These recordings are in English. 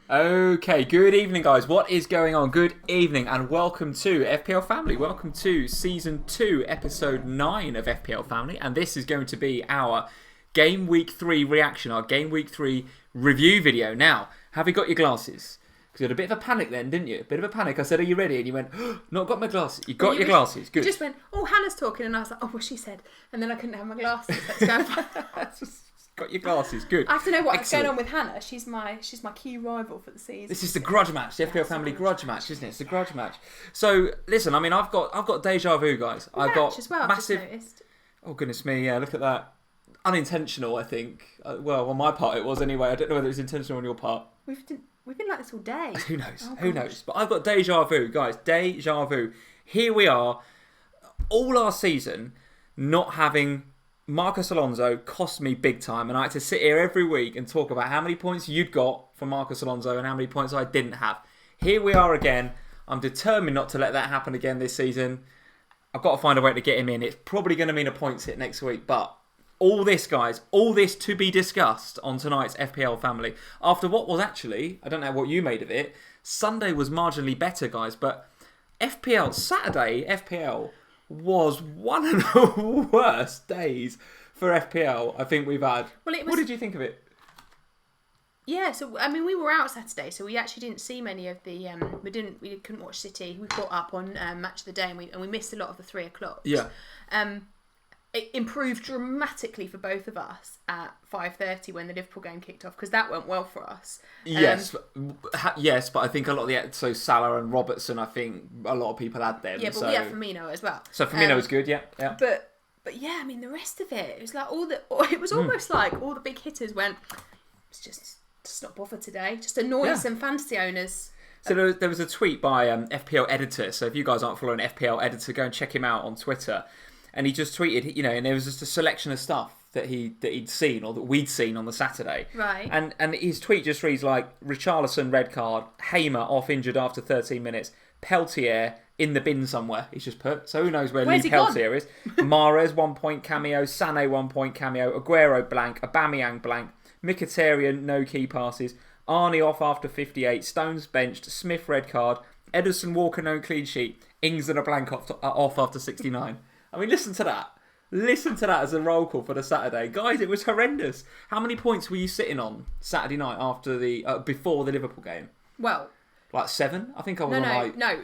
Okay, good evening, guys. What is going on? Good evening, and welcome to FPL Family. Welcome to Season 2, Episode 9 of FPL Family. And this is going to be our Game Week 3 reaction, our Game Week 3 review video. Now, have you got your glasses? Because you had a bit of a panic then, didn't you? A bit of a panic. I said, are you ready? And you went, oh, not got my glasses. You got your glasses. Good. You just went, oh, Hannah's talking. And I was like, oh, well, she said. And then I couldn't have my glasses. Let's go. Got your glasses. Good. I have to know what's going on with Hannah. She's my key rival for the season. This is the grudge match, the FPL Family grudge match, isn't it? It's the grudge match. So listen, I mean, I've got deja vu, guys. I've got as well, massive. I've just noticed. Oh goodness me! Yeah, look at that. Unintentional, I think. Well, on my part, it was anyway. I don't know whether it was intentional on your part. We've been like this all day. Who knows? Oh, Who knows? But I've got deja vu, guys. Deja vu. Here we are, all our season, not having Marcus Alonso cost me big time, and I had to sit here every week and talk about how many points you'd got for Marcus Alonso and how many points I didn't have. Here we are again. I'm determined not to let that happen again this season. I've got to find a way to get him in. It's probably going to mean a points hit next week, but all this, guys, all this to be discussed on tonight's FPL Family. After what was actually, I don't know what you made of it, Sunday was marginally better, guys, but Saturday FPL was one of the worst days for FPL I think we've had. Well, what did you think of it? Yeah, so I mean, we were out Saturday, so we actually didn't see many of the. We couldn't watch City. We caught up on Match of the Day, and we missed a lot of the 3 o'clock. Yeah. It improved dramatically for both of us at 5:30 when the Liverpool game kicked off, because that went well for us. Yes, but I think a lot of so Salah and Robertson, I think a lot of people had them. Yeah, but we had Firmino as well. So Firmino was good, yeah. But yeah, I mean, the rest of it was like it was almost like all the big hitters went. It's just not bother today. Just annoy some fantasy owners. So there was a tweet by FPL Editor. So if you guys aren't following FPL Editor, go and check him out on Twitter. And he just tweeted, and there was just a selection of stuff that he'd seen or that we'd seen on the Saturday. Right. And his tweet just reads like, Richarlison red card, Hamer off injured after 13 minutes, Peltier in the bin somewhere, he's just put. So who knows where Lee Peltier is. Mahrez 1 point cameo, Sané 1 point cameo, Aguero blank, Aubameyang blank, Mkhitaryan no key passes, Arnie off after 58, Stones benched, Smith red card, Ederson Walker no clean sheet, Ings and a blank off after 69. I mean, listen to that. Listen to that as a roll call for the Saturday. Guys, it was horrendous. How many points were you sitting on Saturday night after before the Liverpool game? Well, like 7? I think I was on like... No,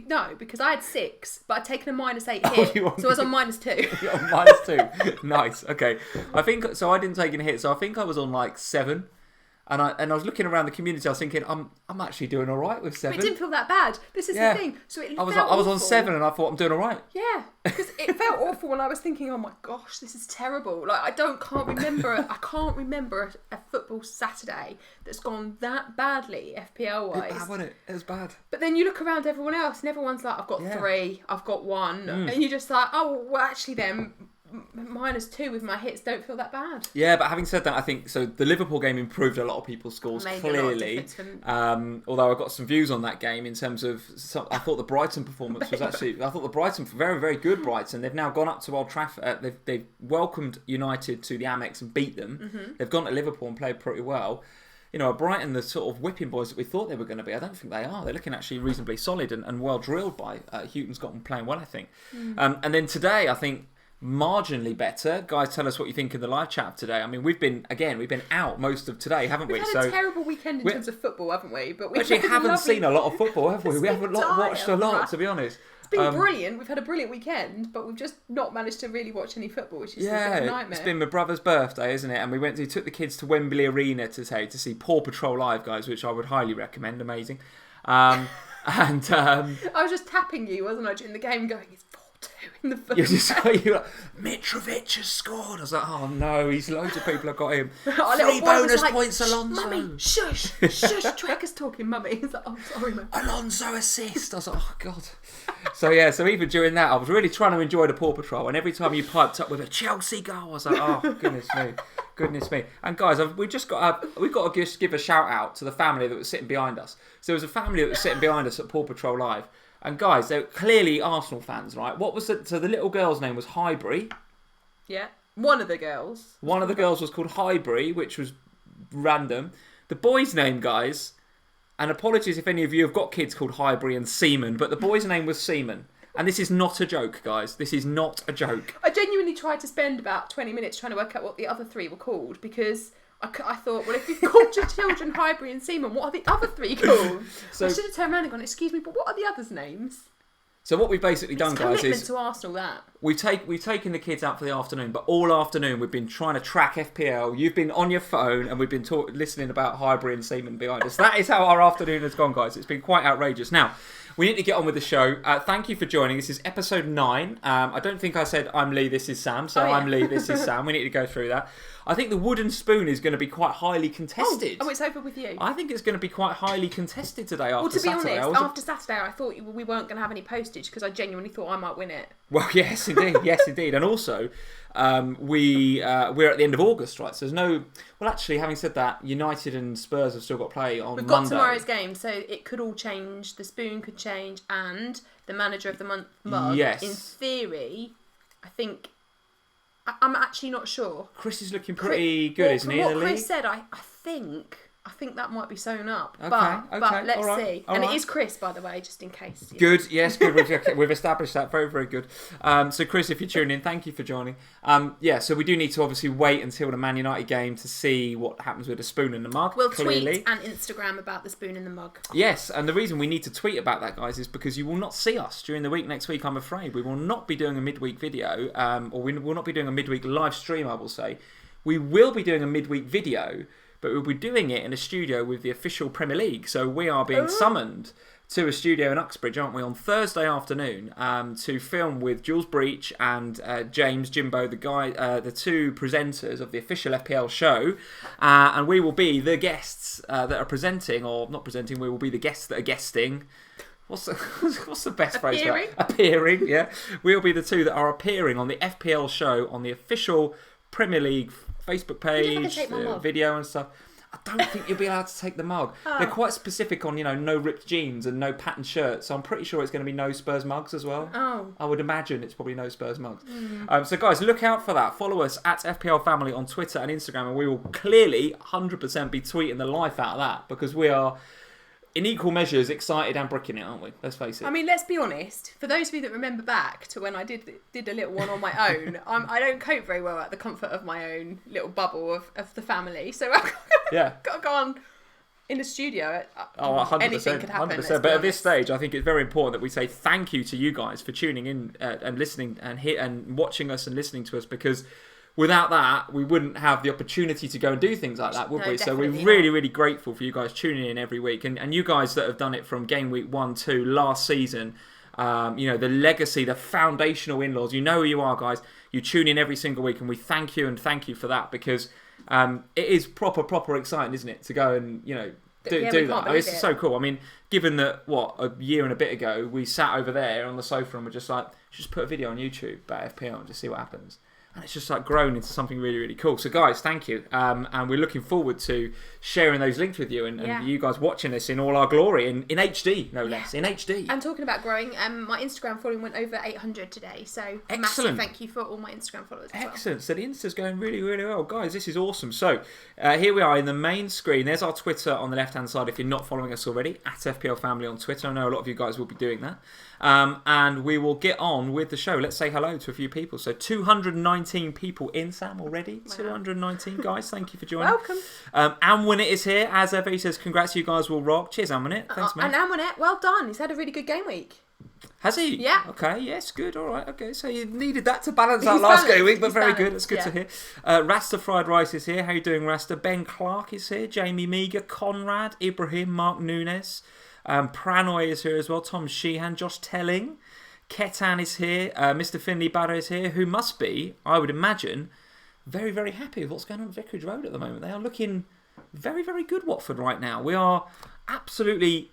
no, because I had 6, but I'd taken a -8 hit, so I was on -2. You're on -2. Nice, okay. I think, so I didn't take any hit, so I think I was on like 7. And I was looking around the community. I was thinking, I'm actually doing all right with 7. But it didn't feel that bad. This is the thing. So I was on 7, and I thought I'm doing all right. Yeah, because it felt awful when I was thinking, oh my gosh, this is terrible. Like I can't remember a football Saturday that's gone that badly FPL wise. It was bad, wasn't it? It was bad. But then you look around everyone else, and everyone's like, I've got 3, I've got 1, and you're just like, oh well, actually then. -2 with my hits don't feel that bad. Yeah, but having said that, I think so. The Liverpool game improved a lot of people's scores clearly. Although I got some views on that game in terms of, I thought the Brighton performance was actually. I thought the Brighton very, very good. Brighton. They've now gone up to Old Trafford. They've welcomed United to the Amex and beat them. Mm-hmm. They've gone to Liverpool and played pretty well. Brighton, the sort of whipping boys that we thought they were going to be, I don't think they are. They're looking actually reasonably solid and well drilled by Houghton's got them playing well, I think. And then today, I think. Marginally better. Guys, tell us what you think in the live chat today. I mean, we've been out most of today, haven't we? We've had a terrible weekend in terms of football, haven't we? But we actually haven't seen a lot of football, have we? We haven't watched a lot, to be honest. It's been brilliant. We've had a brilliant weekend, but we've just not managed to really watch any football, which is a bit of a nightmare. It's been my brother's birthday, isn't it? And we took the kids to Wembley Arena today to see Paw Patrol live, guys, which I would highly recommend. Amazing. I was just tapping you, wasn't I, during the game, going, it's 4-2 in the first. You're like, Mitrovic has scored. I was like, oh no, loads of people have got him. 3 bonus bonus points, Alonso. Mummy, shush, Tracker's talking, Mummy. He's like, oh, sorry, Mum. Alonso assist. I was like, oh god. So even during that, I was really trying to enjoy the Paw Patrol, and every time you piped up with a Chelsea goal, I was like, oh goodness me. And guys, we've got to just give a shout out to the family that was sitting behind us. So there was a family that was sitting behind us at Paw Patrol Live. And guys, they're clearly Arsenal fans, right? So the little girl's name was Highbury. Yeah. One of the girls. One of the girls was called Highbury, which was random. The boy's name, guys, And apologies if any of you have got kids called Highbury and Seaman, but the boy's name was Seaman. And this is not a joke, guys. This is not a joke. I genuinely tried to spend about 20 minutes trying to work out what the other 3 were called, because I thought, well, if you've called your children Highbury and Seaman, what are the other 3 called? So, I should have turned around and gone, excuse me, but what are the others' names? So what we've basically done, guys, commitment is to Arsenal, that. we've taken the kids out for the afternoon, but all afternoon we've been trying to track FPL. You've been on your phone and we've been listening about Highbury and Seaman behind us. That is how our afternoon has gone, guys. It's been quite outrageous. Now, we need to get on with the show. Thank you for joining. This is episode 9. I don't think I said I'm Lee, this is Sam. So I'm Lee, this is Sam. We need to go through that. I think the wooden spoon is going to be quite highly contested. Oh, it's over with you. I think it's going to be quite highly contested today after Well, to be Saturday. honest, after Saturday, I thought we weren't going to have any postage because I genuinely thought I might win it. Well, yes, indeed. Yes, indeed. And also, we're at the end of August, right? So there's no... Well, actually, having said that, United and Spurs have still got to play on Monday. We've got tomorrow's game, so it could all change. The spoon could change, and the manager of the month mug. Yes. In theory, I think... I'm actually not sure. Chris is looking pretty good, isn't he? What Chris said, I think that might be sewn up. Okay, but let's see. All and right. It is Chris, by the way, just in case. Good, yes, good. We've established that. Very, very good. So, Chris, if you're tuning in, thank you for joining. So we do need to obviously wait until the Man United game to see what happens with the spoon and the mug. We'll clearly. tweet and Instagram about the spoon and the mug. Yes, and the reason we need to tweet about that, guys, is because you will not see us during the week next week, I'm afraid. We will not be doing a midweek video, or we will not be doing a midweek live stream, I will say. We will be doing a midweek video, but we'll be doing it in a studio with the official Premier League. So we are being summoned to a studio in Uxbridge, aren't we, on Thursday afternoon to film with Jules Breach and James Jimbo, the 2 presenters of the official FPL show. And we will be the guests that are presenting, or not presenting, we will be the guests that are guesting. What's the best phrase for that? Appearing, yeah. We'll be the 2 that are appearing on the FPL show on the official Premier League Facebook page, video and stuff. I don't think you'll be allowed to take the mug. They're quite specific on, no ripped jeans and no patterned shirts. So I'm pretty sure it's going to be no Spurs mugs as well. Oh. I would imagine it's probably no Spurs mugs. So guys, look out for that. Follow us at FPL Family on Twitter and Instagram, and we will clearly 100% be tweeting the life out of that, because we are in equal measures excited and bricking it, aren't we? Let's face it. I mean, let's be honest. For those of you that remember back to when I did a little one on my own, I don't cope very well at the comfort of my own little bubble of the family. So I've got to go on in the studio. 100%, anything could happen. 100%. But at this stage, I think it's very important that we say thank you to you guys for tuning in and listening and watching us and listening to us, because without that, we wouldn't have the opportunity to go and do things like that, would we? So we're really, really grateful for you guys tuning in every week. And you guys that have done it from Gameweek 1-2 last season, the legacy, the foundational in-laws, you know who you are, guys. You tune in every single week, and we thank you for that, because it is proper exciting, isn't it, to go and, do that. It's so cool. I mean, given that, a year and a bit ago, we sat over there on the sofa and we're just like, just put a video on YouTube about FPL and just see what happens. And it's just grown into something really, really cool. So guys, thank you. And we're looking forward to sharing those links with you and you guys watching this in all our glory, in HD, no less, in HD. And talking about growing, my Instagram following went over 800 today. So excellent. Massive thank you for all my Instagram followers as Excellent. well. So the Insta's going really, really well. Guys, this is awesome. So here we are in the main screen. There's our Twitter on the left-hand side if you're not following us already, at FPL Family on Twitter. I know a lot of you guys will be doing that. And we will get on with the show. Let's say hello to a few people. So 219 people in, Sam, already. Wow. 219 guys. Thank you for joining. Welcome. Anwinette is here. As ever, he says, congrats, you guys will rock. Cheers, Anwinette. Thanks, mate. And Anwinette, well done. He's had a really good game week. Has he? Yeah. Okay, yes, good, all right. Okay, so you needed that to balance out last game week, but very good. That's good to hear. Rasta Fried Rice is here. How you doing, Rasta? Ben Clark is here. Jamie Meager, Conrad, Ibrahim, Mark Nunes. Pranoy is here as well. Tom Sheehan, Josh Telling. Ketan is here. Mr. Finley Badder is here, who must be, I would imagine, very, very happy with what's going on at Vicarage Road at the moment. They are looking very, very good, Watford, right now. We are absolutely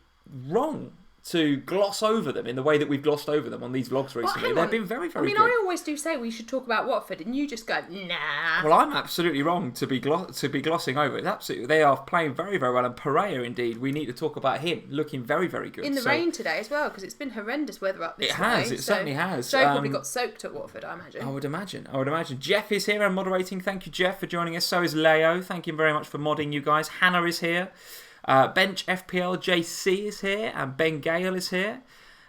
wrong to gloss over them in the way that we've glossed over them on these vlogs recently. They've been very, very good. I always do say we should talk about Watford, and you just go, nah. Well, I'm absolutely wrong to be glossing over it. Absolutely, they are playing very, very well. And Pereira, indeed, we need to talk about him looking very, very good. In the rain today as well, because it's been horrendous weather up this way. It certainly has. Joe probably got soaked at Watford, I imagine. I would imagine. Jeff is here and moderating. Thank you, Jeff, for joining us. So is Leo. Thank you very much for modding, you guys. Hannah is here. Bench FPL JC is here, and Ben Gale is here.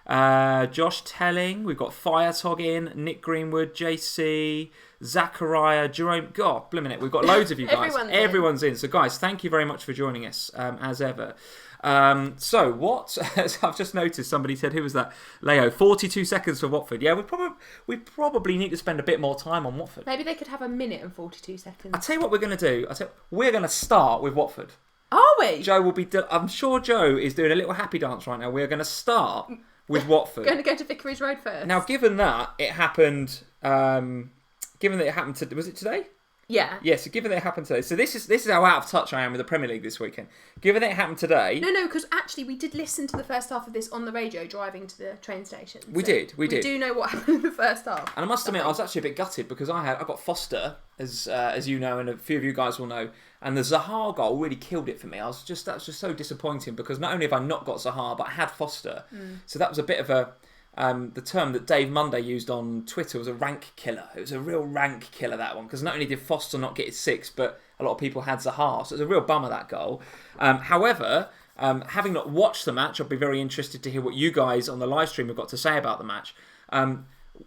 Josh Telling, we've got Firetog in, Nick Greenwood, JC, Zachariah, Jerome. God, blimmin' it, we've got loads of you guys. Everyone's in. So guys, thank you very much for joining us, as ever. So what? I've just noticed somebody said, who was that? Leo, 42 seconds for Watford. Yeah, we probably need to spend a bit more time on Watford. Maybe they could have a minute and 42 seconds. I'll tell you what we're going to do. We're going to start with Watford. Are we? Joe will be. I'm sure Joe is doing a little happy dance right now. We're going to start with Watford. Going to go to Vicarage Road first. Now, given that it happened, was it today? Yeah. Yeah, so given that it happened today. So this is how out of touch I am with the Premier League this weekend. Given that it happened today. No, because actually we did listen to the first half of this on the radio driving to the train station. We did. We do know what happened in the first half. And I must admit, I was actually a bit gutted because I got Foster, as you know, and a few of you guys will know. And the Zaha goal really killed it for me. That was just so disappointing because not only have I not got Zaha, but I had Foster. So that was a bit of a... the term that Dave Monday used on Twitter was a rank killer. It was a real rank killer, that one, because not only did Foster not get his 6, but a lot of people had Zaha, so it was a real bummer, that goal. However, having not watched the match, I'll be very interested to hear what you guys on the live stream have got to say about the match.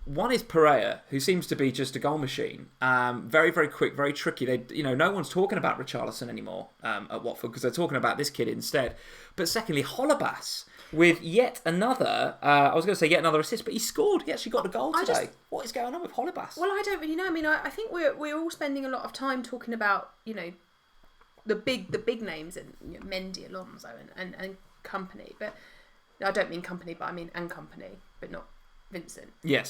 One is Pereira, who seems to be just a goal machine. Very, very quick, very tricky. No one's talking about Richarlison anymore at Watford because they're talking about this kid instead. But secondly, Holebas with yet another assist, but he scored. He actually got the goal today. What is going on with Holebas? Well, I don't really know. I mean, I think we're all spending a lot of time talking about, the big names and Mendy, Alonso and company. But I don't mean company, but I mean and company, but not Vincent. Yes.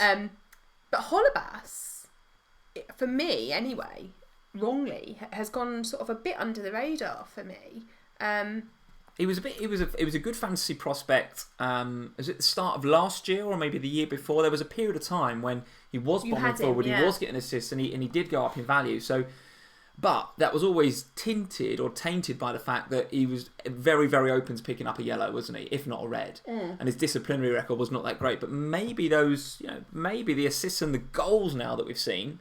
But Holebas, for me anyway, wrongly has gone sort of a bit under the radar for me. It was a good fantasy prospect. Was it the start of last year or maybe the year before? There was a period of time when he was bombing forward, he was getting assists, and he did go up in value. So, but that was always tinted or tainted by the fact that he was very, very open to picking up a yellow, wasn't he? If not a red. And his disciplinary record was not that great. But maybe maybe the assists and the goals now that we've seen,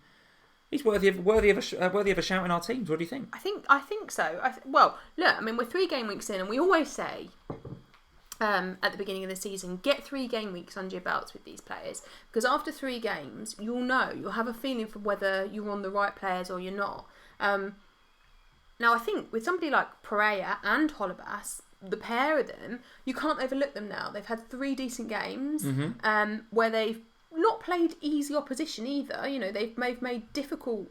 he's worthy of a shout in our teams. What do you think? I think so. Well, look, I mean, we're 3 game weeks in, and we always say at the beginning of the season, get 3 game weeks under your belts with these players, because after 3 games, you'll have a feeling for whether you're on the right players or you're not. Now, I think with somebody like Pereira and Holebas, the pair of them, you can't overlook them now. They've had 3 decent games where they've not played easy opposition either. They've made difficult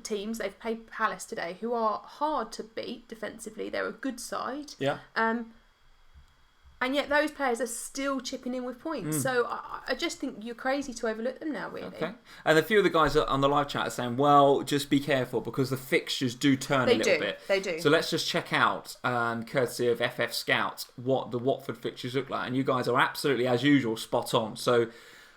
teams. They've played Palace today, who are hard to beat defensively. They're a good side. Yeah. And yet those players are still chipping in with points. So I just think you're crazy to overlook them now, really. Okay. And a few of the guys on the live chat are saying, well, just be careful because the fixtures do turn a little bit. They do. So let's just check out, courtesy of FF Scout, what the Watford fixtures look like. And you guys are absolutely, as usual, spot on. So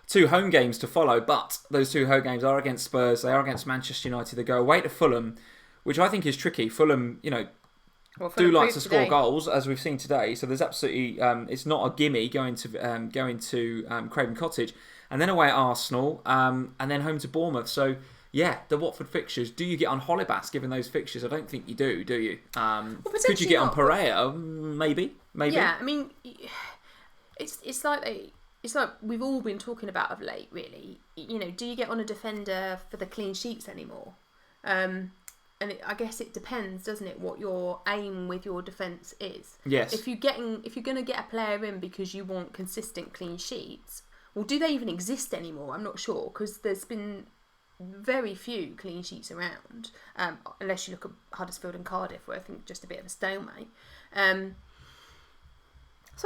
2 home games to follow, but those 2 home games are against Spurs, they are against Manchester United. They go away to Fulham, which I think is tricky. Fulham, do like to score goals, as we've seen today. So there's absolutely, it's not a gimme going to Craven Cottage, and then away at Arsenal, and then home to Bournemouth. So yeah, the Watford fixtures. Do you get on Holebas given those fixtures? I don't think you do you? Could you get on Pereira? Maybe. Yeah, I mean, it's like we've all been talking about of late, really. Do you get on a defender for the clean sheets anymore? I guess it depends, doesn't it, what your aim with your defence is. Yes. If you're going to get a player in because you want consistent clean sheets, well, do they even exist anymore? I'm not sure, because there's been very few clean sheets around, unless you look at Huddersfield and Cardiff, where I think just a bit of a stalemate. So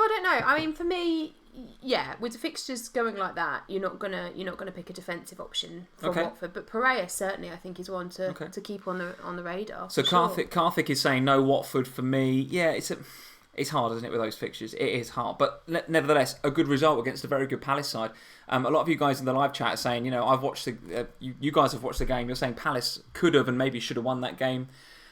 I don't know. I mean, for me, yeah, with the fixtures going like that, you're not gonna pick a defensive option for Watford. But Pereira certainly, I think, is one to keep on the radar. So Karthik is saying no Watford for me. Yeah, it's hard, isn't it, with those fixtures? It is hard, but nevertheless, a good result against a very good Palace side. A lot of you guys in the live chat are saying, I've watched you guys have watched the game. You're saying Palace could have and maybe should have won that game.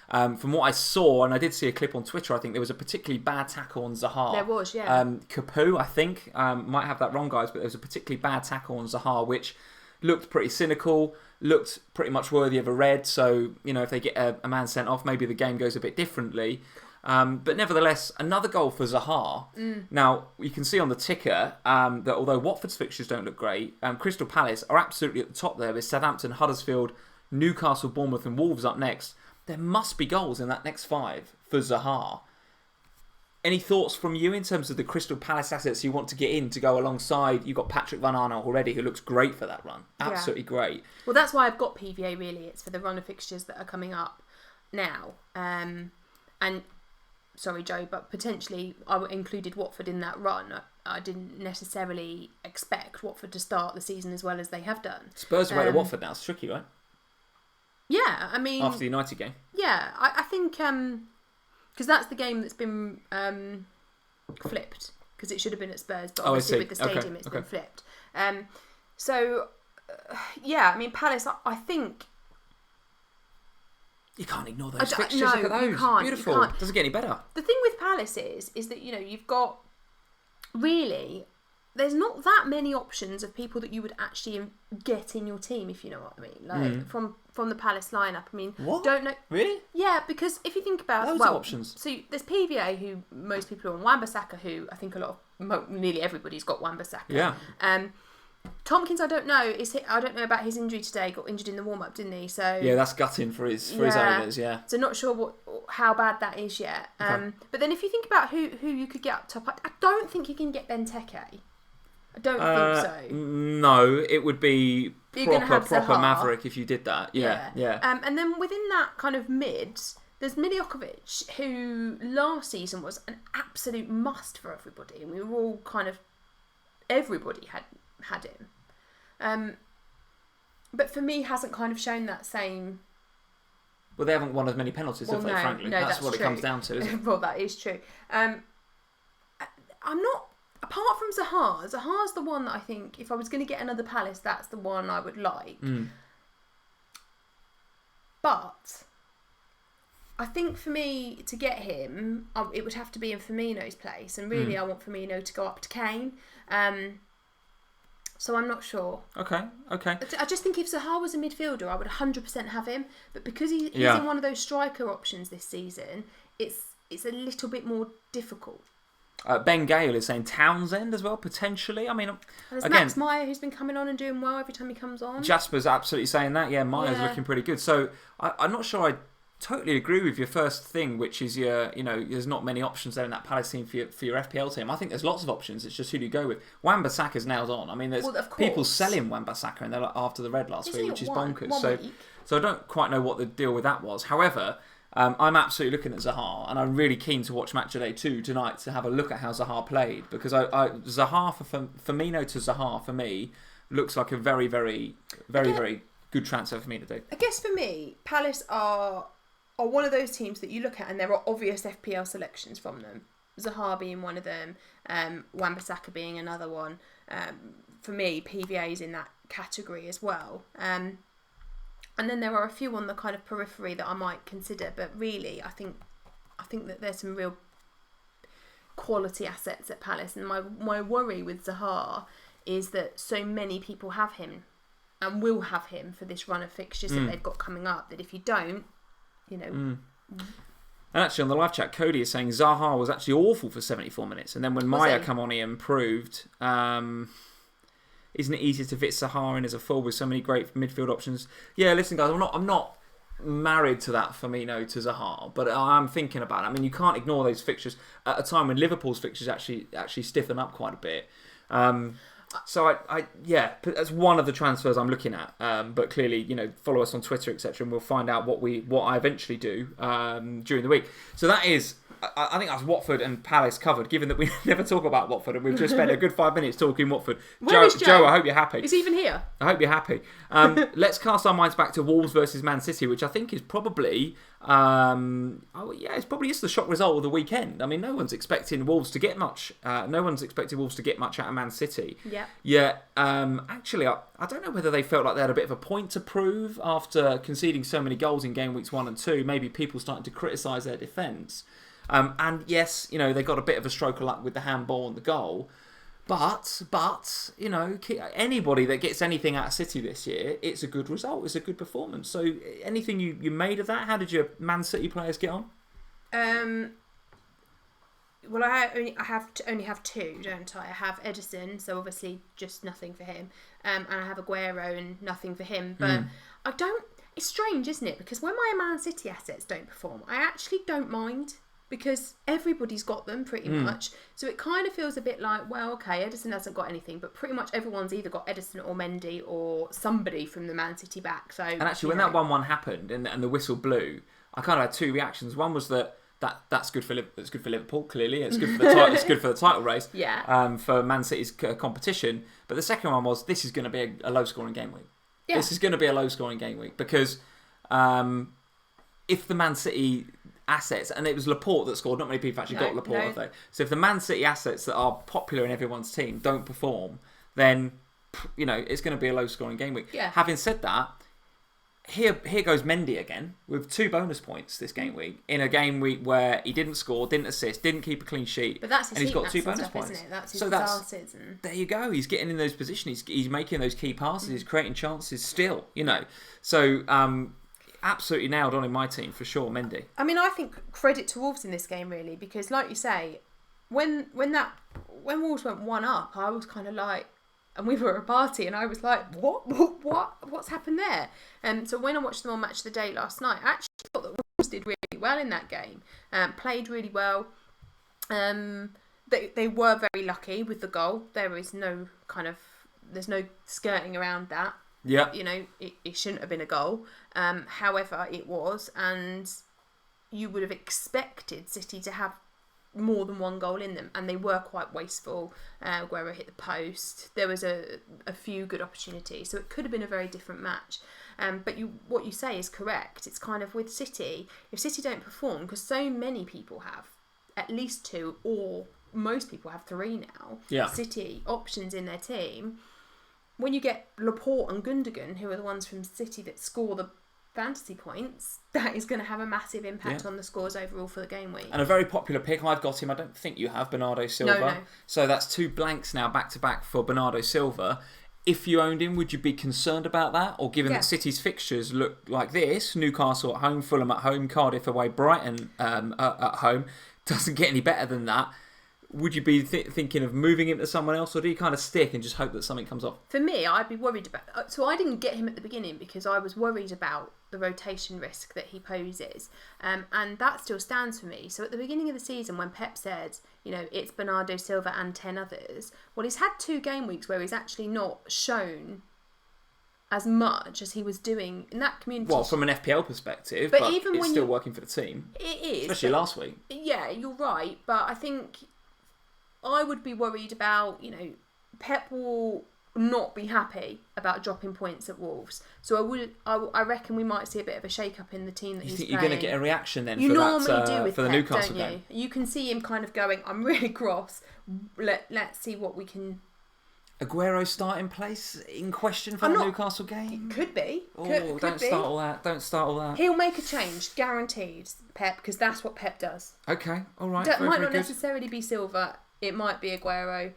From what I saw, and I did see a clip on Twitter, I think there was a particularly bad tackle on Zaha. There was, yeah. Capu, I think. Might have that wrong, guys, but there was a particularly bad tackle on Zaha, which looked pretty cynical, looked pretty much worthy of a red. So, if they get a man sent off, maybe the game goes a bit differently. But nevertheless, another goal for Zaha. Now, you can see on the ticker that although Watford's fixtures don't look great, Crystal Palace are absolutely at the top there with Southampton, Huddersfield, Newcastle, Bournemouth and Wolves up next. There must be goals in that next 5 for Zaha. Any thoughts from you in terms of the Crystal Palace assets you want to get in to go alongside? You've got Patrick Van Arnold already, who looks great for that run. Absolutely great. Well, that's why I've got PVA, really. It's for the run of fixtures that are coming up now. And, sorry, Joe, but potentially I included Watford in that run. I didn't necessarily expect Watford to start the season as well as they have done. Spurs away to Watford now. It's tricky, right? Yeah, I mean... After the United game. Yeah, I think... because that's the game that's been flipped. Because it should have been at Spurs, but obviously with the stadium it's been flipped. Yeah, I mean, Palace, I think... You can't ignore those fixtures. Look at those. You can't. Beautiful. You can't. Doesn't get any better. The thing with Palace is that, you've got... Really... There's not that many options of people that you would actually get in your team, if you know what I mean. Like from the Palace lineup. I mean, what? Don't know. Really? Yeah, because if you think about loads of options. So there's PVA, who most people are on. Wan-Bissaka, who I think nearly everybody's got Wan-Bissaka. Yeah. Tompkins, I don't know. I don't know about his injury today. Got injured in the warm up, didn't he? So yeah, that's gutting for his owners. Yeah. So not sure how bad that is yet. Okay. But then if you think about who you could get up top, I don't think you can get Benteke. I don't think so. No, it would be proper Zaha. maverick if you did that. Yeah. And then within that kind of mid, there's Miljokovic, who last season was an absolute must for everybody, and we were all everybody had him. But for me, hasn't kind of shown that same. Well, they haven't won as many penalties, have they? Frankly, that's what true. It comes down to, isn't it? Well, that is true. I'm not. Apart from Zaha's the one that I think, if I was going to get another Palace, that's the one I would like. But I think for me to get him, it would have to be in Firmino's place. And really, I want Firmino to go up to Kane. So I'm not sure. Okay. I just think if Zaha was a midfielder, I would 100% have him. But because he's in one of those striker options this season, it's a little bit more difficult. Ben Gale is saying Townsend as well, potentially. I mean, there's again, Max Meyer, who's been coming on and doing well every time he comes on. Jasper's absolutely saying that. Yeah, Meyer's looking pretty good. So I'm not sure I totally agree with your first thing, which is there's not many options there in that Palace team for your FPL team. I think there's lots of options. It's just who do you go with. Wan-Bissaka's nailed on. I mean, there's people selling Wan-Bissaka and they're like after the red last week, which is bonkers. So I don't quite know what the deal with that was. However, I'm absolutely looking at Zaha, and I'm really keen to watch Match of Day 2 tonight to have a look at how Zaha played, because Zaha Firmino to Zaha for me looks like a very, very, very, very good transfer for me to do. I guess for me, Palace are one of those teams that you look at and there are obvious FPL selections from them. Zaha being one of them, Wan-Bissaka being another one. For me, PVA is in that category as well. And then there are a few on the kind of periphery that I might consider, but really, I think that there's some real quality assets at Palace, and my worry with Zaha is that so many people have him and will have him for this run of fixtures that they've got coming up, that if you don't, And actually, on the live chat, Cody is saying Zaha was actually awful for 74 minutes, and then when Maya come on, he improved. Isn't it easier to fit Zaha in as a full with so many great midfield options? Yeah, listen, guys, I'm not married to that Firmino to Zaha, but I'm thinking about it. I mean, you can't ignore those fixtures at a time when Liverpool's fixtures actually stiffen up quite a bit. So that's one of the transfers I'm looking at. But clearly, follow us on Twitter, etc., and we'll find out what I eventually do during the week. So that is. I think that's Watford and Palace covered, given that we never talk about Watford and we've just spent a good 5 minutes talking Watford. Where is Joe? Joe, I hope you're happy. Is he even here? I hope you're happy. Let's cast our minds back to Wolves versus Man City, which I think is probably, it probably is the shock result of the weekend. I mean, no one's expecting Wolves to get much. No one's expecting Wolves to get much out of Man City. Yeah. Yeah. Actually, I don't know whether they felt like they had a bit of a point to prove after conceding so many goals in game weeks 1 and 2. Maybe people starting to criticise their defence. And yes, they got a bit of a stroke of luck with the handball and the goal. But anybody that gets anything out of City this year, it's a good result. It's a good performance. So anything you made of that? How did your Man City players get on? Well, I only have two, don't I? I have Edison, so obviously just nothing for him, and I have Aguero and nothing for him. But I don't. It's strange, isn't it? Because when my Man City assets don't perform, I actually don't mind because everybody's got them pretty much. So it kind of feels a bit like, well, okay, Edison hasn't got anything, but pretty much everyone's either got Edison or Mendy or somebody from the Man City back. So and actually, when that 1-1 happened and the whistle blew, I kind of had two reactions. One was that's good for Liverpool. Clearly, it's good for the title. It's good for the title race. Yeah. For Man City's competition. But the second one was this is going to be a low scoring game week. Yeah. This is going to be a low scoring game week because if the Man City assets, and it was Laporte that scored, not many people actually got Laporte, have they? So if the Man City assets that are popular in everyone's team don't perform, then it's going to be a low scoring game week. Yeah. Having said that, here goes Mendy again with 2 bonus points this game week in a game week where he didn't score, didn't assist, didn't keep a clean sheet, but that's his and he's got heat 2 bonus stuff, points. Isn't it? That's his so passes and... there you go. He's getting in those positions. He's making those key passes. He's creating chances still. So absolutely nailed on in my team for sure, Mendy. I mean, I think credit to Wolves in this game really because, like you say, when Wolves went 1 up, I was kind of like. And we were at a party, and I was like, what's happened there? And so when I watched them on Match of the Day last night, I actually thought that Wolves did really well in that game. Played really well. They were very lucky with the goal. There's no skirting around that. Yeah. It shouldn't have been a goal. However, it was, and you would have expected City to have more than 1 goal in them, and they were quite wasteful. Aguero hit the post. There was a few good opportunities, so it could have been a very different match. But what you say is correct. It's kind of with City, if City don't perform, because so many people have at least 2, or most people have 3 now. Yeah. City options in their team. When you get Laporte and Gundogan, who are the ones from City that score the fantasy points, that is going to have a massive impact on the scores overall for the game week. And a very popular pick, I've got him, I don't think you have, Bernardo Silva. No. So that's 2 blanks now back to back for Bernardo Silva. If you owned him, would you be concerned about that? Or given that City's fixtures look like this, Newcastle at home, Fulham at home, Cardiff away, Brighton at home, doesn't get any better than that. Would you be thinking of moving him to someone else, or do you kind of stick and just hope that something comes off? For me, I'd be worried about... So I didn't get him at the beginning because I was worried about the rotation risk that he poses. And that still stands for me. So at the beginning of the season, when Pep said, it's Bernardo Silva and 10 others, well, he's had 2 game weeks where he's actually not shown as much as he was doing in that community. Well, from an FPL perspective, but even it's still working for the team. It is. Especially last week. Yeah, you're right. But I think... I would be worried about, Pep will not be happy about dropping points at Wolves. So I reckon we might see a bit of a shake-up in the team that he's playing. You're going to get a reaction then you for normally that, do with for the Pep, Newcastle don't game. You can see him kind of going, I'm really cross. Let's see what we can... Aguero starting place in question for the Newcastle game? Could be. Don't start all that. He'll make a change, guaranteed, Pep, because that's what Pep does. Okay, all right. It might not necessarily be Silva. It might be Aguero.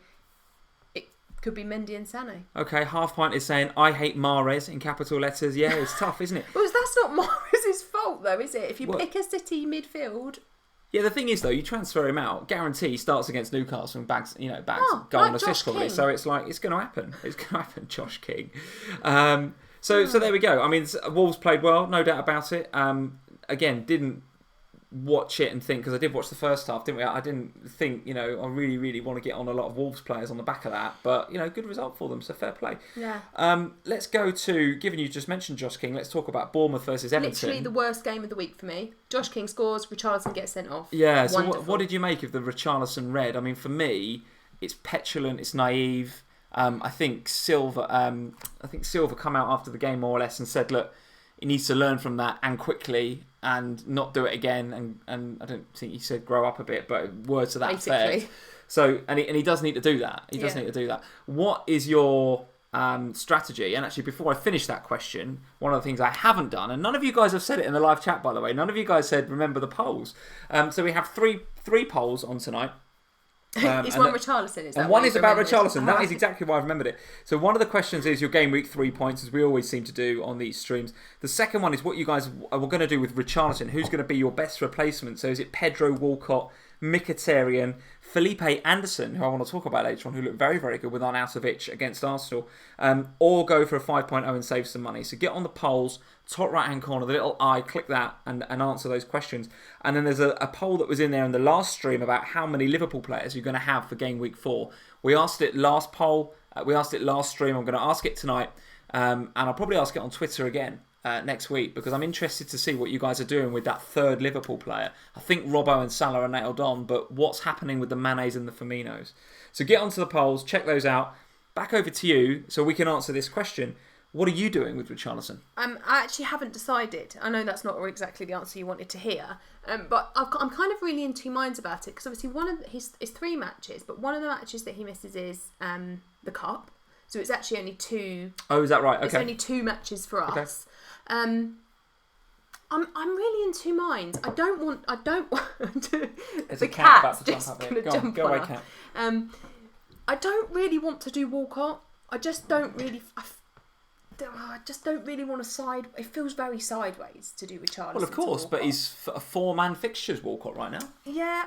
It could be Mendy and Sané. Okay, Half Pint is saying, I hate Mahrez in capital letters. Yeah, it's tough, isn't it? Well, that's not Mahrez's fault, though, is it? If you pick a City midfield... Yeah, the thing is, though, you transfer him out, guarantee he starts against Newcastle and bags goal and assist probably. So it's like, it's going to happen. It's going to happen, Josh King. So there we go. I mean, Wolves played well, no doubt about it. Again, didn't watch it and think, because I did watch the first half, didn't we? I didn't think, I really, really want to get on a lot of Wolves players on the back of that, but, good result for them, so fair play. Yeah. Let's go to, given you just mentioned Josh King, let's talk about Bournemouth versus Everton. Literally the worst game of the week for me. Josh King scores, Richarlison gets sent off. Yeah, so what did you make of the Richarlison red? I mean, for me, it's petulant, it's naive. I think Silva come out after the game more or less and said, look, he needs to learn from that and quickly and not do it again. And I don't think he said grow up a bit, but words to that effect. So and he does need to do that. He does need to do that. What is your strategy? And actually, before I finish that question, one of the things I haven't done, and none of you guys have said it in the live chat, by the way. None of you guys said remember the polls. So we have three polls on tonight. Is one Richarlison? Is that and one is about Richarlison. That is exactly why I've remembered it. So one of the questions is your game week 3 points, as we always seem to do on these streams. The second one is what you guys are going to do with Richarlison. Who's going to be your best replacement? So is it Pedro, Walcott, Mkhitaryan, Felipe Anderson, who I want to talk about later on, who looked very, very good with Arnautovic against Arsenal, or go for a 5.0 and save some money. So get on the polls, top right-hand corner, the little I, click that and answer those questions. And then there's a poll that was in there in the last stream about how many Liverpool players you're going to have for Game Week 4. We asked it last poll, we asked it last stream, I'm going to ask it tonight, and I'll probably ask it on Twitter again. Next week, because I'm interested to see what you guys are doing with that third Liverpool player. I think Robbo and Salah are nailed on, but what's happening with the Manes and the Firminos? So get onto the polls, check those out. Back over to you so we can answer this question. What are you doing with Richarlison? I actually haven't decided. I know that's not exactly the answer you wanted to hear, but I'm kind of really in two minds about it, because obviously one of his 3 matches, but one of the matches that he misses is the Cup. So it's actually only 2. Oh, is that right? Okay. It's only 2 matches for us. I'm really in two minds. I don't want the cat's just going to jump go on away, her. cat. I don't really want to do Walcott. I just don't really want to side. It feels very sideways to do Richarlison. Well, of course, but he's a 4-man fixtures Walcott right now. Yeah.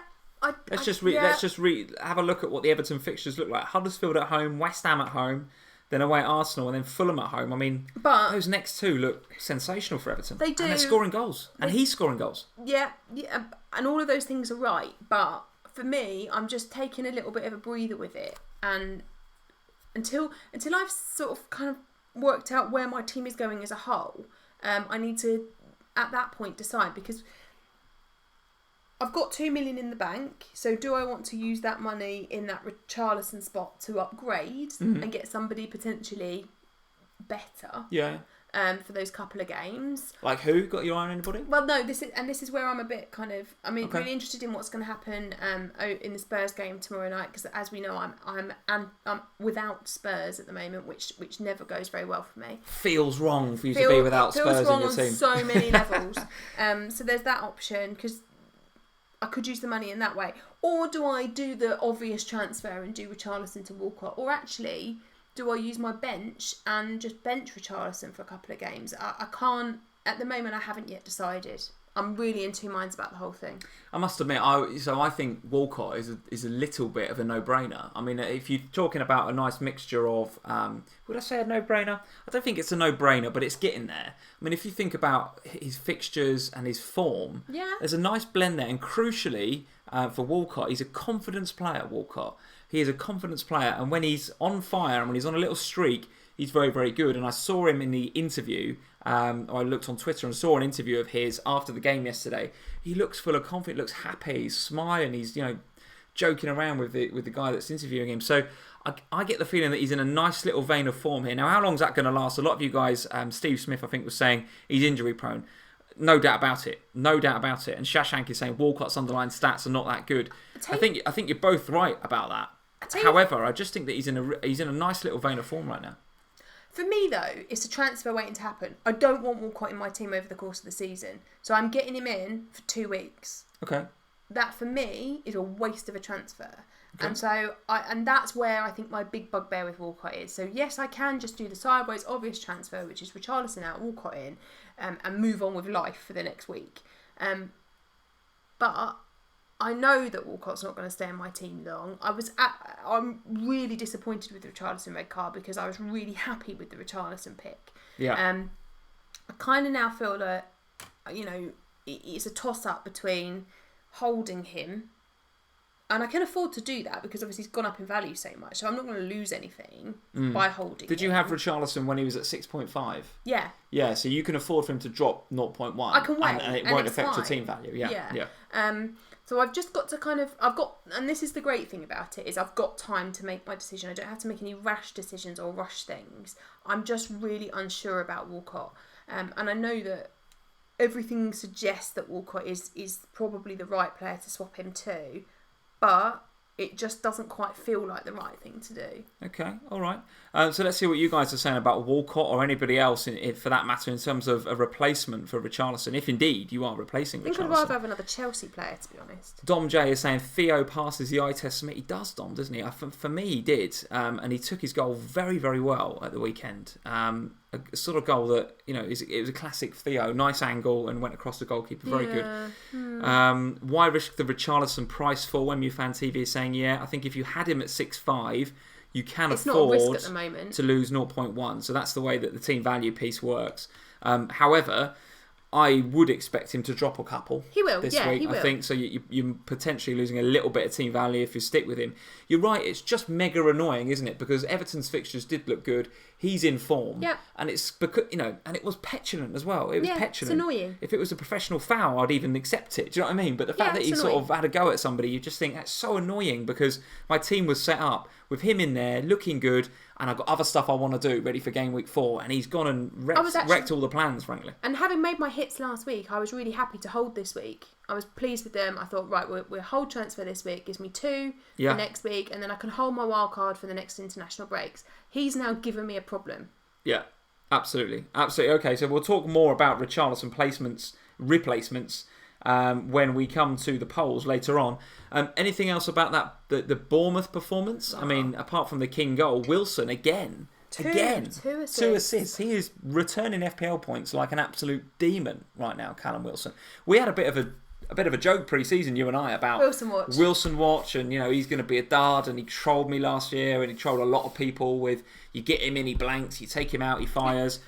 Let's just have a look at what the Everton fixtures look like. Huddersfield at home, West Ham at home, then away at Arsenal, and then Fulham at home. I mean, those next 2 look sensational for Everton. They do. And they're scoring goals. And he's scoring goals. Yeah, and all of those things are right. But for me, I'm just taking a little bit of a breather with it. And until I've sort of kind of worked out where my team is going as a whole, I need to, at that point, decide, because I've got 2 million in the bank, so do I want to use that money in that Richarlison spot to upgrade and get somebody potentially better? Yeah. For those couple of games. Like who? Got your eye on anybody? Well, no. This is where I'm a bit kind of. Really interested in what's going to happen in the Spurs game tomorrow night, because as we know, I'm without Spurs at the moment, which never goes very well for me. Feels wrong for you to be without Spurs in your team. Feels wrong on so many levels. So there's that option, because I could use the money in that way. Or do I do the obvious transfer and do Richarlison to Walcott? Or actually, do I use my bench and just bench Richarlison for a couple of games? I can't, at the moment, I haven't yet decided. I'm really in two minds about the whole thing. I must admit, I think Walcott is a little bit of a no-brainer. I mean, if you're talking about a nice mixture of, would I say a no-brainer? I don't think it's a no-brainer, but it's getting there. I mean, if you think about his fixtures and his form, there's a nice blend there. And crucially, for Walcott, he's a confidence player, Walcott. He is a confidence player, and when he's on fire and when he's on a little streak, he's very, very good. And I saw him in the interview. I looked on Twitter and saw an interview of his after the game yesterday. He looks full of confidence, looks happy, he's smiling, he's joking around with the guy that's interviewing him. So I get the feeling that he's in a nice little vein of form here. Now, how long is that going to last? A lot of you guys, Steve Smith, I think, was saying he's injury prone. No doubt about it. No doubt about it. And Shashank is saying Walcott's underlying stats are not that good. I think you're both right about that. However, I just think that he's in a nice little vein of form right now. For me, though, it's a transfer waiting to happen. I don't want Walcott in my team over the course of the season. So I'm getting him in for 2 weeks. Okay. That, for me, is a waste of a transfer. Okay. And that's where I think my big bugbear with Walcott is. So, yes, I can just do the sideways obvious transfer, which is Richarlison out, Walcott in, and move on with life for the next week. But I know that Walcott's not going to stay in my team long. I'm really disappointed with the Richarlison red card, because I was really happy with the Richarlison pick. Yeah. I kind of now feel that, it's a toss-up between holding him, and I can afford to do that because obviously he's gone up in value so much, so I'm not going to lose anything by holding him. Did you have Richarlison when he was at 6.5? Yeah. Yeah, so you can afford for him to drop 0.1. I can wait. And it won't affect your team value. Yeah. So I've just got to and this is the great thing about it, is I've got time to make my decision. I don't have to make any rash decisions or rush things. I'm just really unsure about Walcott. And I know that everything suggests that Walcott is probably the right player to swap him to, but it just doesn't quite feel like the right thing to do. Okay, all right. So let's see what you guys are saying about Walcott, or anybody else, for that matter, in terms of a replacement for Richarlison, if indeed you are replacing Richarlison. I think I'd rather have another Chelsea player, to be honest. Dom J is saying Theo passes the eye test. He does, Dom, doesn't he? For me, he did. And he took his goal very, very well at the weekend a sort of goal that, it was a classic Theo, nice angle and went across the goalkeeper, very good. Why risk the Richarlison price for when Fan TV is saying, I think if you had him at 6.5, you can it's afford not a risk at the moment to lose 0.1. So that's the way that the team value piece works. However, I would expect him to drop a couple this week. He will. I think so. You're potentially losing a little bit of team value if you stick with him. You're right. It's just mega annoying, isn't it? Because Everton's fixtures did look good. He's in form, and it's because and it was petulant as well. It was petulant. It's annoying. If it was a professional foul, I'd even accept it. Do you know what I mean? But the fact that he sort of had a go at somebody, you just think that's so annoying because my team was set up with him in there, looking good. And I've got other stuff I want to do ready for game week 4. And he's gone and wrecked all the plans, frankly. And having made my hits last week, I was really happy to hold this week. I was pleased with them. I thought, right, we'll hold transfer this week. Gives me 2 for next week. And then I can hold my wild card for the next international breaks. He's now given me a problem. Yeah, absolutely. Absolutely. Okay, so we'll talk more about Richarlison replacements when we come to the polls later on. Anything else about that the Bournemouth performance? I mean, apart from the King goal, Wilson again. Two assists. He is returning FPL points like an absolute demon right now, Callum Wilson. We had a bit of a joke pre-season, you and I, about Wilson Watch, and he's going to be a dard, and he trolled me last year, and he trolled a lot of people with you get him in, he blanks, you take him out, he fires.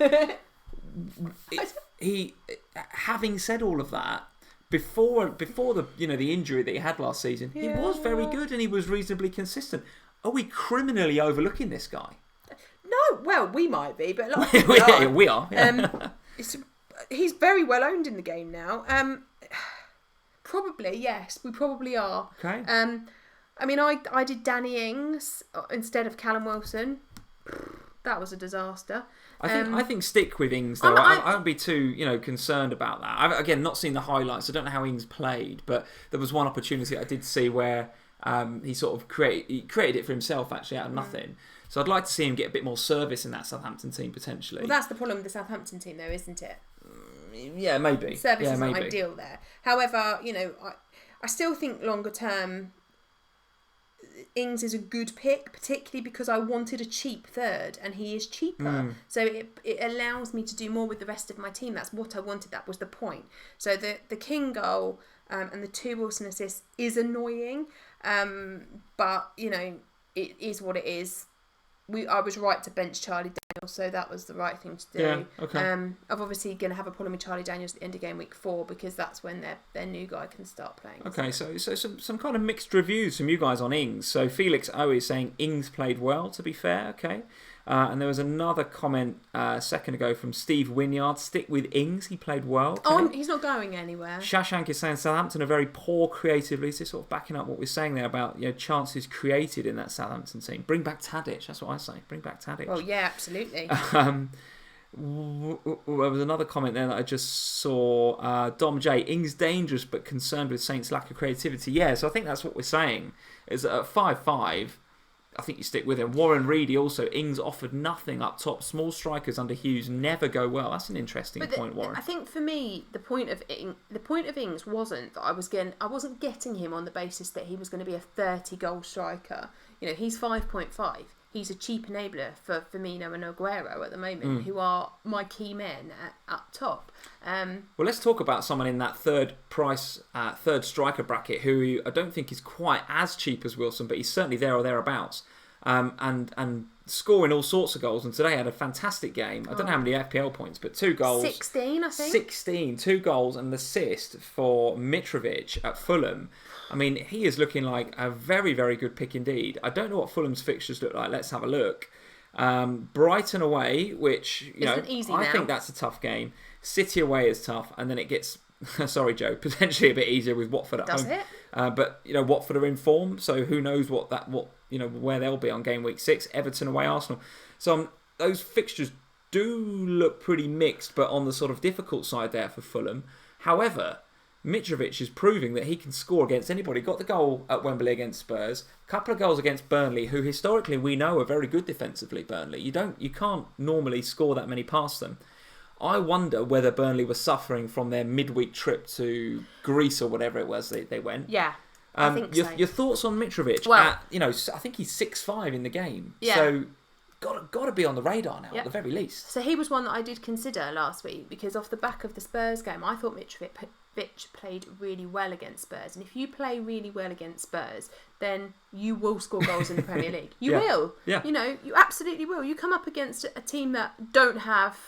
Having said all of that, before the the injury that he had last season, he was very good and he was reasonably consistent. Are we criminally overlooking this guy? No, well, we might be, but a lot of people are. We are. Yeah. He's very well owned in the game now. Probably, yes, we probably are. Okay. I mean, I did Danny Ings instead of Callum Wilson. That was a disaster. I think stick with Ings though. I won't be too concerned about that. I've again not seen the highlights. I don't know how Ings played, but there was one opportunity I did see where he sort of created it for himself actually out of nothing. So I'd like to see him get a bit more service in that Southampton team potentially. Well, that's the problem with the Southampton team though, isn't it? Yeah, maybe. Service isn't ideal there. However, I still think longer term Ings is a good pick, particularly because I wanted a cheap third and he is cheaper. So it allows me to do more with the rest of my team. That's what I wanted. That was the point. So the King goal and the 2 Wilson assists is annoying. But, it is what it is. I was right to bench Charlie Daniels, so that was the right thing to do. Yeah, okay. I'm obviously going to have a problem with Charlie Daniels at the end of game week 4 because that's when their new guy can start playing. Okay, so some kind of mixed reviews from you guys on Ings. So Felix O is saying Ings played well, to be fair, okay. And there was another comment a second ago from Steve Wynyard. Stick with Ings, he played well. Oh, he's not going anywhere. Shashank is saying Southampton are very poor creatively. So sort of backing up what we're saying there about chances created in that Southampton team. Bring back Tadic, that's what I say. Bring back Tadic. Well, yeah, absolutely. There was another comment there that I just saw. Dom J, Ings dangerous but concerned with Saints' lack of creativity. Yeah, so I think that's what we're saying. Is that at 5-5, I think you stick with him. Warren Reedy also, Ings offered nothing up top. Small strikers under Hughes never go well. That's an interesting point, Warren. I think for me, the point of Ings wasn't that I wasn't getting him on the basis that he was going to be a 30-goal striker. He's 5.5. He's a cheap enabler for Firmino and Aguero at the moment, who are my key men up top. Well, let's talk about someone in that third striker bracket who I don't think is quite as cheap as Wilson, but he's certainly there or thereabouts. And scoring all sorts of goals. And today had a fantastic game. I don't know how many FPL points, but 2 goals. 16, I think. 16, 2 goals and an assist for Mitrovic at Fulham. I mean, he is looking like a very, very good pick indeed. I don't know what Fulham's fixtures look like. Let's have a look. Brighton away, which I think that's a tough game. City away is tough, and then it gets, sorry Joe, potentially a bit easier with Watford at home. Does it? But Watford are in form, so who knows where they'll be on game week 6. Everton away, Arsenal. So those fixtures do look pretty mixed, but on the sort of difficult side there for Fulham. However, Mitrovic is proving that he can score against anybody. Got the goal at Wembley against Spurs. A couple of goals against Burnley, who historically we know are very good defensively. Burnley, you can't normally score that many past them. I wonder whether Burnley were suffering from their midweek trip to Greece or whatever it was they went. Yeah, I think so. Your thoughts on Mitrovic? Well, I think he's 6'5" in the game. Yeah. So got to be on the radar now, at the very least. So he was one that I did consider last week, because off the back of the Spurs game, I thought Mitrovic played really well against Spurs. And if you play really well against Spurs, then you will score goals in the Premier League. You will. Yeah. You know, you absolutely will. You come up against a team that don't have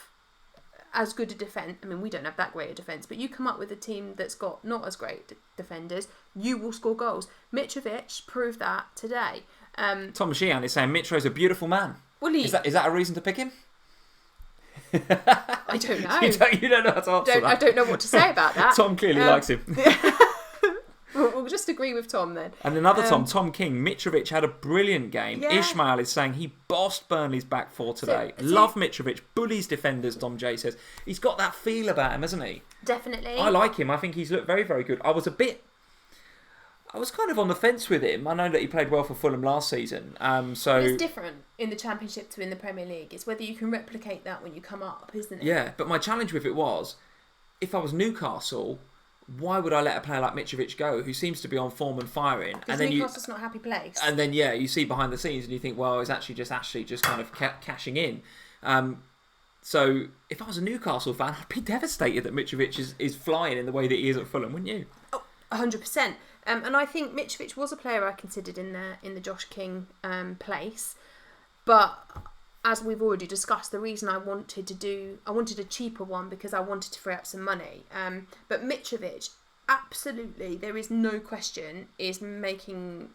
as good a defence. I mean, we don't have that great a defence, but you come up with a team that's got not as great defenders, you will score goals. Mitrovic proved that today. Tom Sheehan is saying Mitro's a beautiful man. Well, is that a reason to pick him? I don't know. You don't know how to answer that. I don't know what to say about that. Tom clearly likes him. We'll just agree with Tom then. And another Tom King, Mitrovic had a brilliant game. Yeah. Ishmael is saying he bossed Burnley's back four today. Love Mitrovic, bullies defenders, Dom J says. He's got that feel about him, hasn't he? Definitely. I like him. I think he's looked very, very good. I was kind of on the fence with him. I know that he played well for Fulham last season. So it's different in the Championship to in the Premier League. It's whether you can replicate that when you come up, isn't it? Yeah, but my challenge with it was, if I was Newcastle, why would I let a player like Mitrovic go, who seems to be on form and firing? Because Newcastle's not a happy place. And then, you see behind the scenes and you think, well, it's actually just Ashley just kind of cashing in. So if I was a Newcastle fan, I'd be devastated that Mitrovic is flying in the way that he is at Fulham, wouldn't you? Oh, 100%. And I think Mitrovic was a player I considered in the Josh King place. But as we've already discussed, the reason I wanted a cheaper one because I wanted to free up some money. But Mitrovic, absolutely, there is no question, is making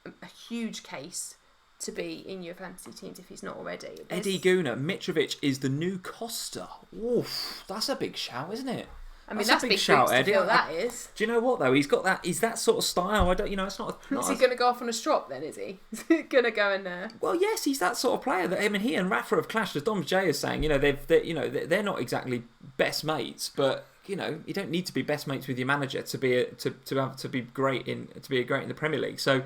a huge case to be in your fantasy teams if he's not already. Eddie Guna, Mitrovic is the new Costa. Oof, that's a big shout, isn't it? I mean, that's a big shout, Eddie. That is. Do you know what though? He's got that. He's that sort of style. I don't. It's not. Is he going to go off on a strop then? Is he? Is he going to go in there? Well, yes, he's that sort of player. That he and Rafa have clashed. As Dom J is saying, they're not exactly best mates, but you don't need to be best mates with your manager to be great in the Premier League. So,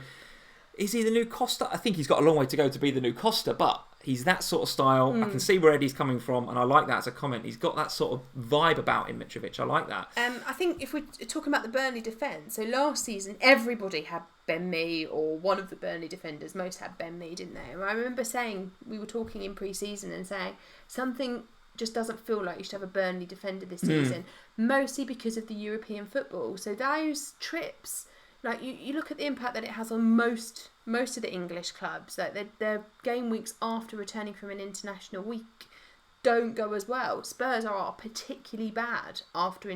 is he the new Costa? I think he's got a long way to go to be the new Costa, but he's that sort of style. I can see where Eddie's coming from, and I like that as a comment. He's got that sort of vibe about him, Mitrovic. I like that. I think if we're talking about the Burnley defence, so last season everybody had Ben Mee, or one of the Burnley defenders, most had Ben Mee, didn't they? And I remember saying, we were talking in pre-season and saying, something just doesn't feel like you should have a Burnley defender this season, mostly because of the European football. So those trips... Like you look at the impact that it has on most of the English clubs. Like their game weeks after returning from an international week don't go as well. Spurs are particularly bad after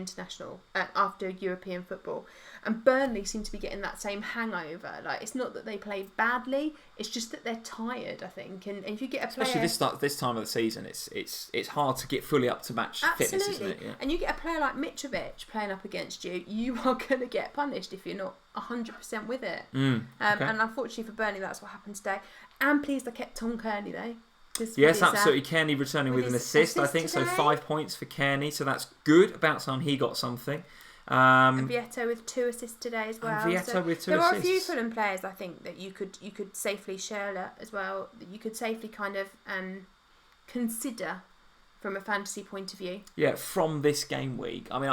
European football, and Burnley seem to be getting that same hangover. Like, it's not that they play badly; it's just that they're tired, I think. And if you get a player, especially this time of the season, it's hard to get fully up to match fitness, isn't it? Yeah. And you get a player like Mitrovic playing up against you, you are going to get punished if you're not 100% with it. Okay. And unfortunately for Burnley, that's what happened today. And pleased I kept Tom Kearney though. Yes, absolutely. Kearney returning with an assist, I think. Today. So 5 points for Kearney. So that's good. About time he got something. And Vieto with 2 assists today as well. With 2 assists. There are a few Fulham players, I think, that you could safely share as well. That you could safely kind of consider from a fantasy point of view. Yeah, from this game week. I mean,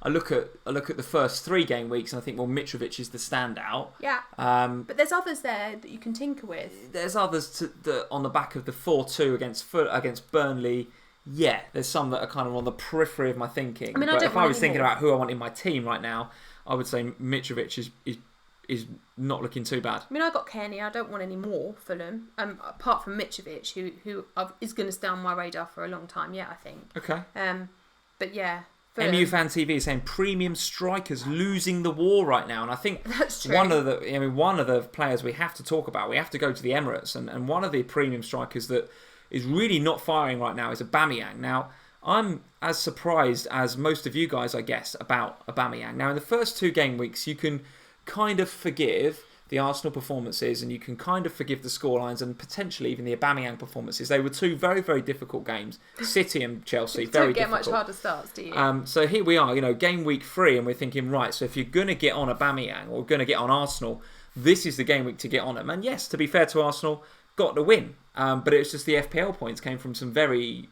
I look at the first 3 game weeks and I think, well, Mitrovic is the standout. Yeah. But there's others there that you can tinker with. There's others on the back of the 4-2 against Burnley. Yeah, there's some that are kind of on the periphery of my thinking. I mean, but if I was thinking about who I want in my team right now, I would say Mitrovic is not looking too bad. I mean, I got Kearney. I don't want any more Fulham. Apart from Mitrovic, who is going to stay on my radar for a long time. Yeah, I think. Okay. But yeah. MU Fan TV is saying premium strikers losing the war right now, and I think that's true. One of the players we have to talk about. We have to go to the Emirates, and one of the premium strikers that is really not firing right now is Aubameyang. Now, I'm as surprised as most of you guys, I guess, about Aubameyang. Now, in the first 2 game weeks, you can kind of forgive the Arsenal performances, and you can kind of forgive the scorelines and potentially even the Aubameyang performances. They were 2 very, very difficult games. City and Chelsea, very difficult. Don't get much harder starts, do you? So here we are, game week 3, and we're thinking, right, so if you're going to get on Aubameyang or going to get on Arsenal, this is the game week to get on them. And yes, to be fair to Arsenal, got the win. But it was just the FPL points came from some very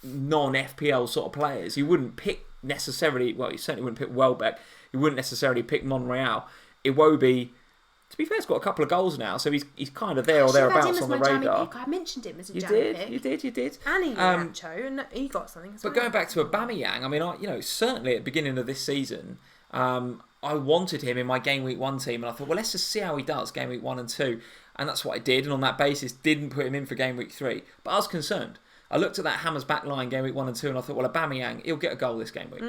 non-FPL sort of players. You wouldn't pick necessarily, well, you certainly wouldn't pick Welbeck. You wouldn't necessarily pick Monreal. Iwobi to be fair, he's got a couple of goals now, so he's kind of there or thereabouts on the radar. I mentioned him as a jammy pick. You did. And he Nacho, and he got something as well. But going back to Aubameyang, I mean, certainly at the beginning of this season, I wanted him in my Game Week 1 team, and I thought, well, let's just see how he does Game Week 1 and 2. And that's what I did, and on that basis, didn't put him in for Game Week 3. But I was concerned. I looked at that Hammers back line Game Week 1 and 2, and I thought, well, Aubameyang, he'll get a goal this game week.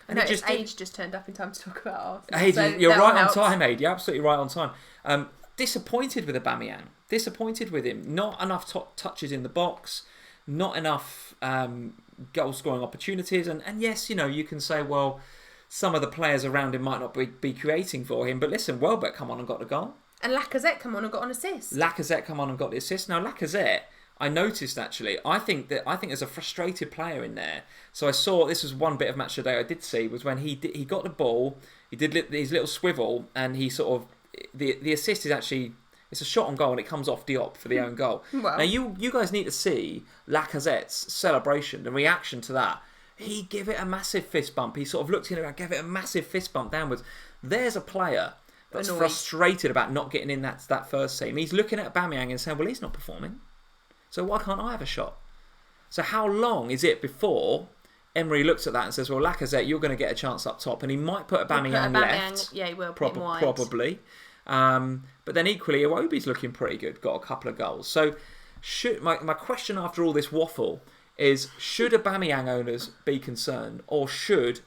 And Age just turned up in time to talk about Arsenal. Age, so you're right on time, Ade. You're absolutely right on time. Disappointed with Aubameyang. Disappointed with him. Not enough touches in the box. Not enough goal-scoring opportunities. And yes, you can say, well, some of the players around him might not be creating for him. But listen, Welbeck come on and got the goal. And Lacazette come on and got an assist. Lacazette come on and got the assist. Now, Lacazette, I noticed actually, I think there's a frustrated player in there. So I saw, this was one bit of match today I did see, was when he got the ball, he did his little swivel, and he sort of, the assist is actually, it's a shot on goal and it comes off Diop for the own goal. Well. Now you guys need to see Lacazette's celebration, the reaction to that. He gave it a massive fist bump. He sort of looked in and gave it a massive fist bump downwards. There's a player that's frustrated about not getting in that first team. He's looking at Aubameyang and saying, well, he's not performing, so why can't I have a shot? So how long is it before Emery looks at that and says, well, Lacazette, you're going to get a chance up top, and he might put Aubameyang left. Yeah, he will put him wide. Probably. But then equally, Iwobi's looking pretty good, got a couple of goals. So my question after all this waffle is, should Aubameyang owners be concerned, or should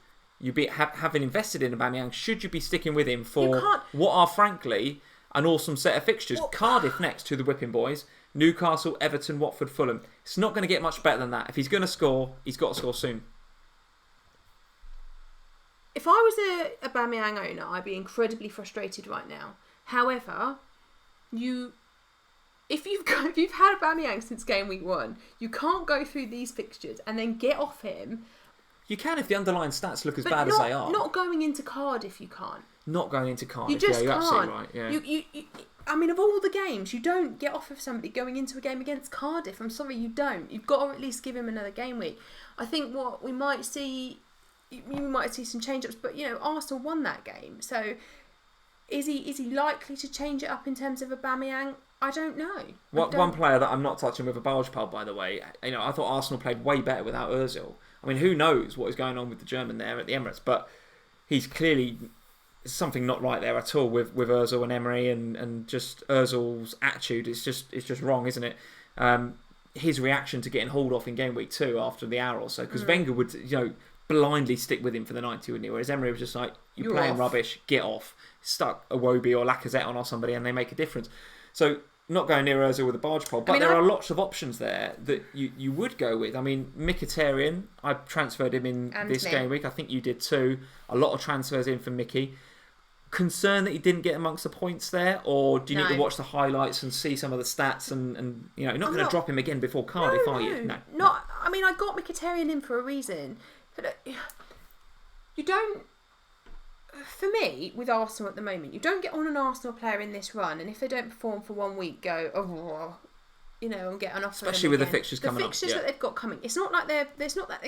you be having invested in Aubameyang, should you be sticking with him for what are frankly an awesome set of fixtures? Cardiff next to the Whipping Boys, Newcastle, Everton, Watford, Fulham. It's not going to get much better than that. If he's going to score, he's got to score soon. If I was a Aubameyang owner, I'd be incredibly frustrated right now. However, if you've had Aubameyang since Game Week 1, you can't go through these fixtures and then get off him. You can if the underlying stats look as bad as they are. Not going into Cardiff, you can't. Not going into Cardiff, you just you're can't. Absolutely right. Yeah. You, I mean, of all the games, you don't get off of somebody going into a game against Cardiff. I'm sorry, you don't. You've got to at least give him another game week. I think what we might see, you might see some change-ups, but, Arsenal won that game. So is he likely to change it up in terms of Aubameyang? I don't know. One player that I'm not touching with a barge pole, by the way, I thought Arsenal played way better without Ozil. I mean, who knows what is going on with the German there at the Emirates, but he's clearly something not right there at all with Ozil and Emery, and just Ozil's attitude is just wrong, isn't it? His reaction to getting hauled off in Game Week 2 after the hour or so, because Wenger would blindly stick with him for the 90, wouldn't he? Whereas Emery was just like, you're playing rubbish, get off. Stuck Iwobi or Lacazette on or somebody and they make a difference. So not going near Ozil with a barge pole, but there are lots of options there that you would go with. I mean, Mkhitaryan, I transferred him in this game week. I think you did too. A lot of transfers in for Mickey. Concerned that he didn't get amongst the points there, or do you need to watch the highlights and see some of the stats and you're not going to drop him again before Cardiff, are you? No. I mean, I got Mkhitaryan in for a reason. But you don't... For me, with Arsenal at the moment, you don't get on an Arsenal player in this run, and if they don't perform for 1 week, go, and get an offer. Especially with the fixtures coming up. The fixtures that they've got coming. It's not like they're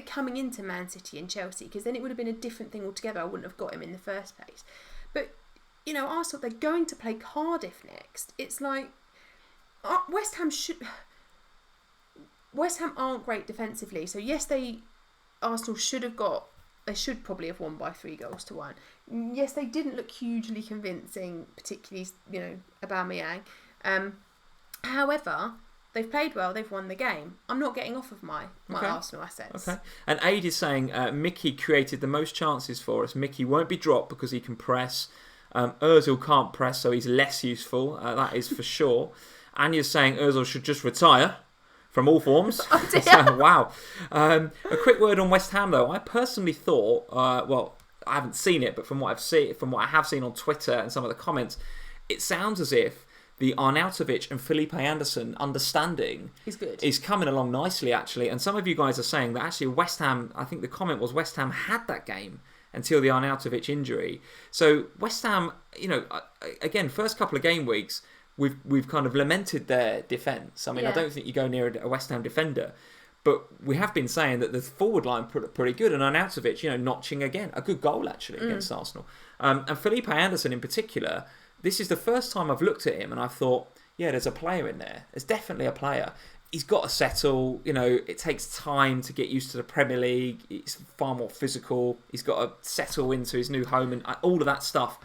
coming into Man City and Chelsea, because then it would have been a different thing altogether. I wouldn't have got him in the first place. But, Arsenal, they're going to play Cardiff next. It's like, West Ham aren't great defensively, so yes, Arsenal they should probably have won by 3-1. Yes, they didn't look hugely convincing, particularly, Aubameyang. However, they've played well, they've won the game. I'm not getting off of my Arsenal assets. Okay. And Aid is saying, Mickey created the most chances for us. Mickey won't be dropped because he can press. Ozil can't press, so he's less useful. That is for sure. Anya's saying Ozil should just retire from all forms. Oh dear. Wow. A quick word on West Ham though. I personally thought, I haven't seen it, but from what I have seen on Twitter and some of the comments, it sounds as if the Arnautovic and Felipe Anderson understanding is coming along nicely actually. And some of you guys are saying that actually West Ham, I think the comment was West Ham had that game until the Arnautovic injury. So West Ham, again, first couple of game weeks, we've kind of lamented their defence. I mean, I don't think you go near a West Ham defender, but we have been saying that the forward line pretty good, and Arnautovic, notching again a good goal actually against Arsenal. And Felipe Anderson in particular, this is the first time I've looked at him and I've thought, yeah, there's a player in there. There's definitely a player. He's got to settle. It takes time to get used to the Premier League. It's far more physical. He's got to settle into his new home and all of that stuff.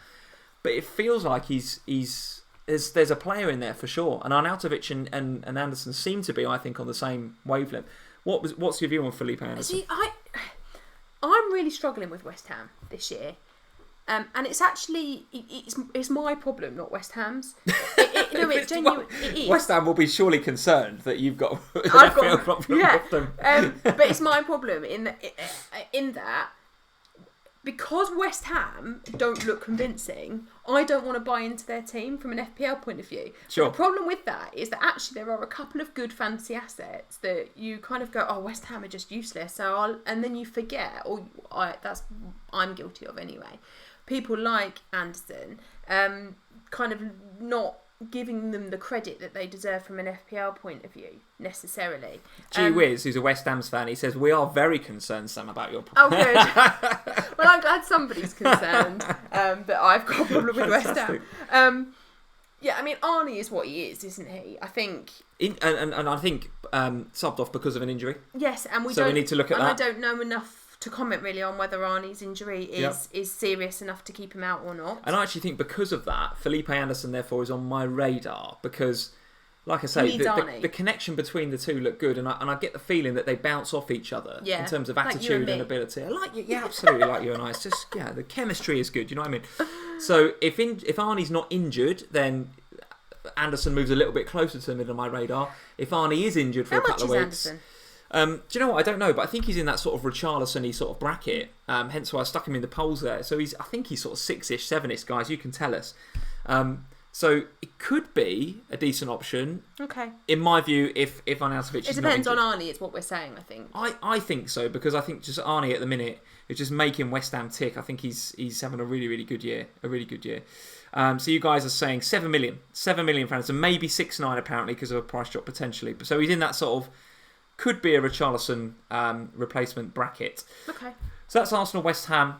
But it feels like there's a player in there for sure. And Arnautovic and Anderson seem to be, I think, on the same wavelength. What's your view on Felipe Anderson? See, I'm really struggling with West Ham this year. And it's actually it's my problem, not West Ham's. It genuinely is. West Ham will be surely concerned that you've got an I've FPL problem with them. But it's my problem in that because West Ham don't look convincing, I don't want to buy into their team from an FPL point of view. Sure. The problem with that is that actually there are a couple of good fantasy assets that you kind of go, oh, West Ham are just useless. And then you forget, I'm guilty of anyway. People like Anderson, kind of not giving them the credit that they deserve from an FPL point of view, necessarily. Gee whiz, who's a West Ham's fan, he says, we are very concerned, Sam, about your problem. Oh, good. Well, I'm glad somebody's concerned that I've got a problem with West Ham. Yeah, I mean, Arnie is what he is, isn't he? I think... And I think subbed off because of an injury. Yes, and we need to look at that. I don't know enough to comment really on whether Arnie's injury is serious enough to keep him out or not. And I actually think because of that, Felipe Anderson therefore is on my radar because, like I say, the connection between the two look good, and I get the feeling that they bounce off each other in terms of attitude and ability. I like you, absolutely like you and I. It's just the chemistry is good. You know what I mean? So if Arnie's not injured, then Anderson moves a little bit closer to the middle of my radar. If Arnie is injured for a couple of weeks. Anderson? Do you know what? I don't know, but I think he's in that sort of Richarlison-y sort of bracket. Hence why I stuck him in the polls there. So I think he's sort of 6-ish, 7-ish, guys. You can tell us. So it could be a decent option. Okay. In my view, if Arnautovic is not injured. It depends on Arnie, is what we're saying, I think. I think so, because I think just Arnie at the minute is just making West Ham tick. I think he's having a really, really good year. A really good year. So you guys are saying 7 million. 7 million fans, and maybe 6-9 apparently because of a price drop potentially. So he's in that sort of... Could be a Richarlison replacement bracket. Okay. So that's Arsenal West Ham.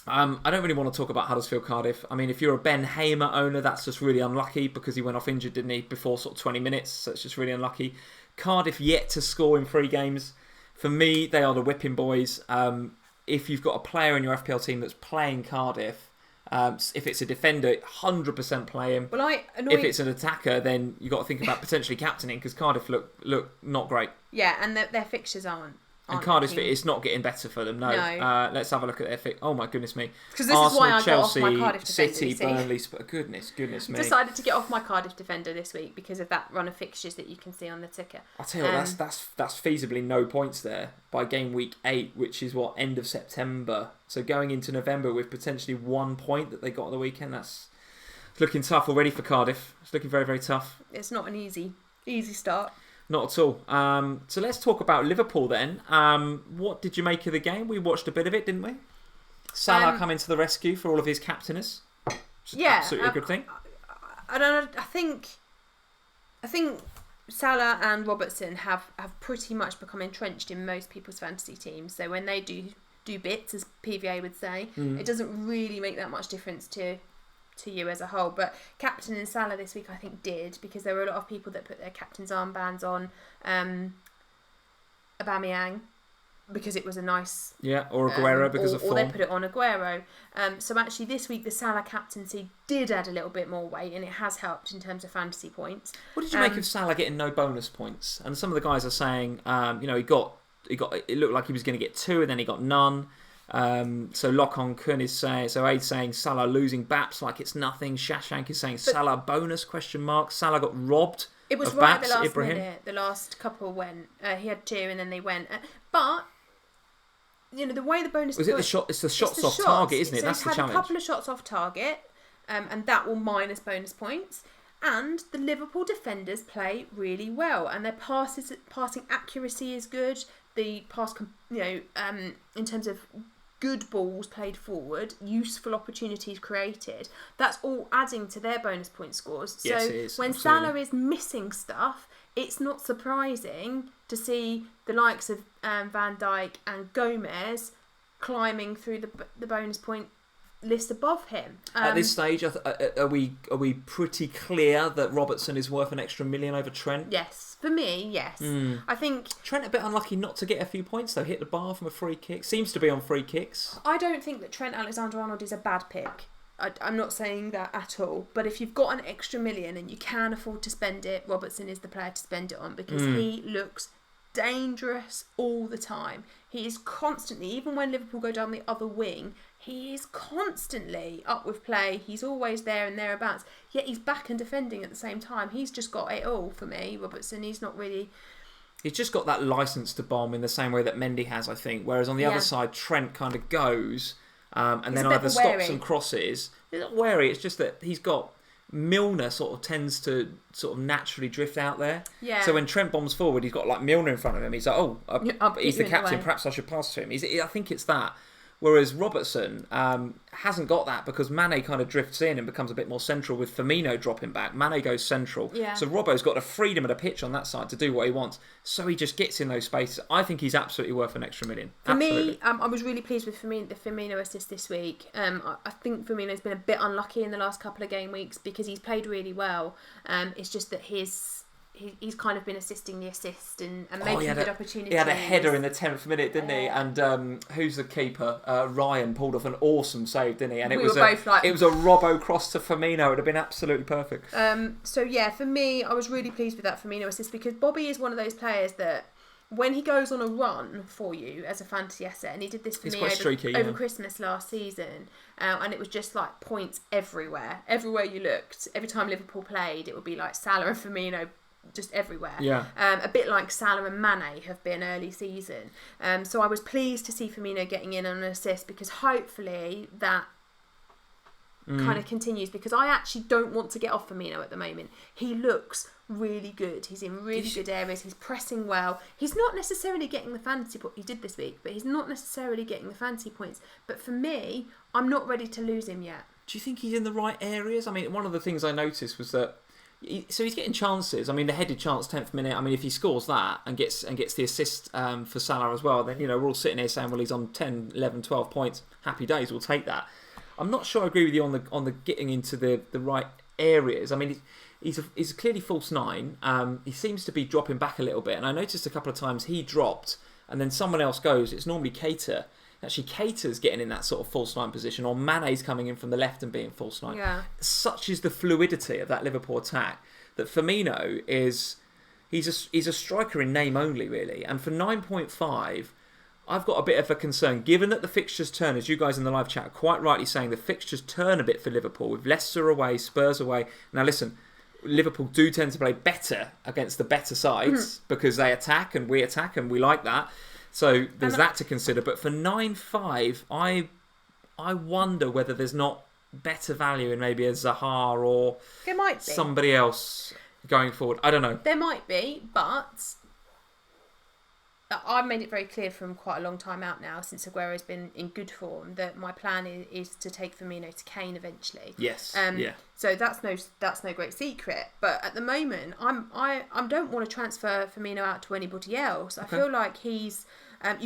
I don't really want to talk about Huddersfield Cardiff. I mean, if you're a Ben Hamer owner, that's just really unlucky because he went off injured, didn't he, before sort of 20 minutes. So it's just really unlucky. Cardiff yet to score in 3 games. For me, they are the whipping boys. If you've got a player in your FPL team that's playing Cardiff, if it's a defender, 100% play him. If it's an attacker, then you've got to think about potentially captaining because Cardiff look not great. Yeah, and their fixtures aren't. And Cardiff's it's not getting better for them. No. Let's have a look at their fixtures. Oh my goodness me! Because this Arsenal, is why I Chelsea, got off my Cardiff defender. City, Burnley, goodness me! Decided to get off my Cardiff defender this week because of that run of fixtures that you can see on the ticker. I'll tell you what, that's feasibly no points there by game week 8, which is end of September. So going into November with potentially 1 point that they got on the weekend, it's looking tough already for Cardiff. It's looking very, very tough. It's not an easy start. Not at all. So let's talk about Liverpool then. What did you make of the game? We watched a bit of it, didn't we? Salah coming to the rescue for all of his captainers. Absolutely a good thing. I don't know. I think Salah and Robertson have pretty much become entrenched in most people's fantasy teams. So when they do bits, as PVA would say, it doesn't really make that much difference to you as a whole. But captain and Salah this week I think did, because there were a lot of people that put their captain's armbands on Aubameyang because it was a nice... Yeah, or Aguero because of form. Or they put it on Aguero. So actually this week the Salah captaincy did add a little bit more weight, and it has helped in terms of fantasy points. What did you make of Salah getting no bonus points? And some of the guys are saying, he got it looked like he was going to get 2 and then he got none. So Lock-on Kun is saying, so Aid's saying Salah losing Baps like it's nothing. Shashank is saying Salah bonus ? Salah got robbed. It was right at the last minute. The last couple went. He had 2 and then they went. But the way the bonus was it the shot? It's the shots off target, isn't it? So that's the challenge. A couple of shots off target, and that will minus bonus points. And the Liverpool defenders play really well, and their passing accuracy is good. The pass, in terms of good balls played forward, useful opportunities created, that's all adding to their bonus point scores. Yes, so it is, when absolutely. Salah is missing stuff, it's not surprising to see the likes of Van Dijk and Gomez climbing through the bonus point list above him. At this stage, are we pretty clear that Robertson is worth an extra million over Trent? Yes, for me, yes. I think Trent a bit unlucky not to get a few points though. Hit the bar from a free kick. Seems to be on free kicks. I don't think that Trent Alexander-Arnold is a bad pick. I'm not saying that at all. But if you've got an extra million and you can afford to spend it, Robertson is the player to spend it on because he looks dangerous all the time. He is constantly, even when Liverpool go down the other wing, he is constantly up with play. He's always there and thereabouts. Yet he's back and defending at the same time. He's just got it all for me, Robertson. He's not really... He's just got that licence to bomb in the same way that Mendy has, I think. Whereas on the other side, Trent kind of goes and he's then either stops and crosses. He's not wary. It's just that he's got... Milner sort of tends to sort of naturally drift out there. Yeah. So when Trent bombs forward, he's got like Milner in front of him. He's like, he's the captain. Perhaps I should pass to him. I think it's that. Whereas Robertson hasn't got that because Mane kind of drifts in and becomes a bit more central with Firmino dropping back. Mane goes central. Yeah. So Robbo's got the freedom of the pitch on that side to do what he wants. So he just gets in those spaces. I think he's absolutely worth an extra million. For me, I was really pleased with the Firmino assist this week. I think Firmino's been a bit unlucky in the last couple of game weeks because he's played really well. It's just that he's kind of been assisting the assist and making good opportunities. He had a header in the 10th minute, didn't he? And who's the keeper? Ryan pulled off an awesome save, didn't he? And it was a Robbo cross to Firmino. It would have been absolutely perfect. So yeah, for me, I was really pleased with that Firmino assist because Bobby is one of those players that when he goes on a run for you as a fantasy asset, and he did this for me over Christmas last season, and it was just like points everywhere you looked. Every time Liverpool played, it would be like Salah and Firmino just everywhere. Yeah. A bit like Salah and Mane have been early season. So I was pleased to see Firmino getting in on an assist because hopefully that kind of continues because I actually don't want to get off Firmino at the moment. He looks really good. He's in really good areas. He's pressing well. He's not necessarily getting the fantasy points. He did this week, but he's not necessarily getting the fantasy points. But for me, I'm not ready to lose him yet. Do you think he's in the right areas? I mean, one of the things I noticed was that so he's getting chances. I mean, the headed chance, 10th minute. I mean, if he scores that and gets the assist for Salah as well, then, we're all sitting here saying, well, he's on 10, 11, 12 points. Happy days, we'll take that. I'm not sure I agree with you on the getting into the right areas. I mean, he's clearly false nine. He seems to be dropping back a little bit. And I noticed a couple of times he dropped and then someone else goes. It's normally Keita. Actually, Keita's getting in that sort of false nine position, or Mane's coming in from the left and being false nine. Yeah. Such is the fluidity of that Liverpool attack that Firmino he's a striker in name only, really. And for 9.5, I've got a bit of a concern, given that the fixtures turn, as you guys in the live chat are quite rightly saying, the fixtures turn a bit for Liverpool with Leicester away, Spurs away. Now, listen, Liverpool do tend to play better against the better sides because they attack and we like that. So there's that to consider. But for 9.5, I wonder whether there's not better value in maybe a Zaha or somebody else going forward. I don't know. There might be, but I've made it very clear from quite a long time out now, since Aguero's been in good form, that my plan is to take Firmino to Kane eventually. Yes. So that's no great secret. But at the moment, I don't want to transfer Firmino out to anybody else. I feel like he's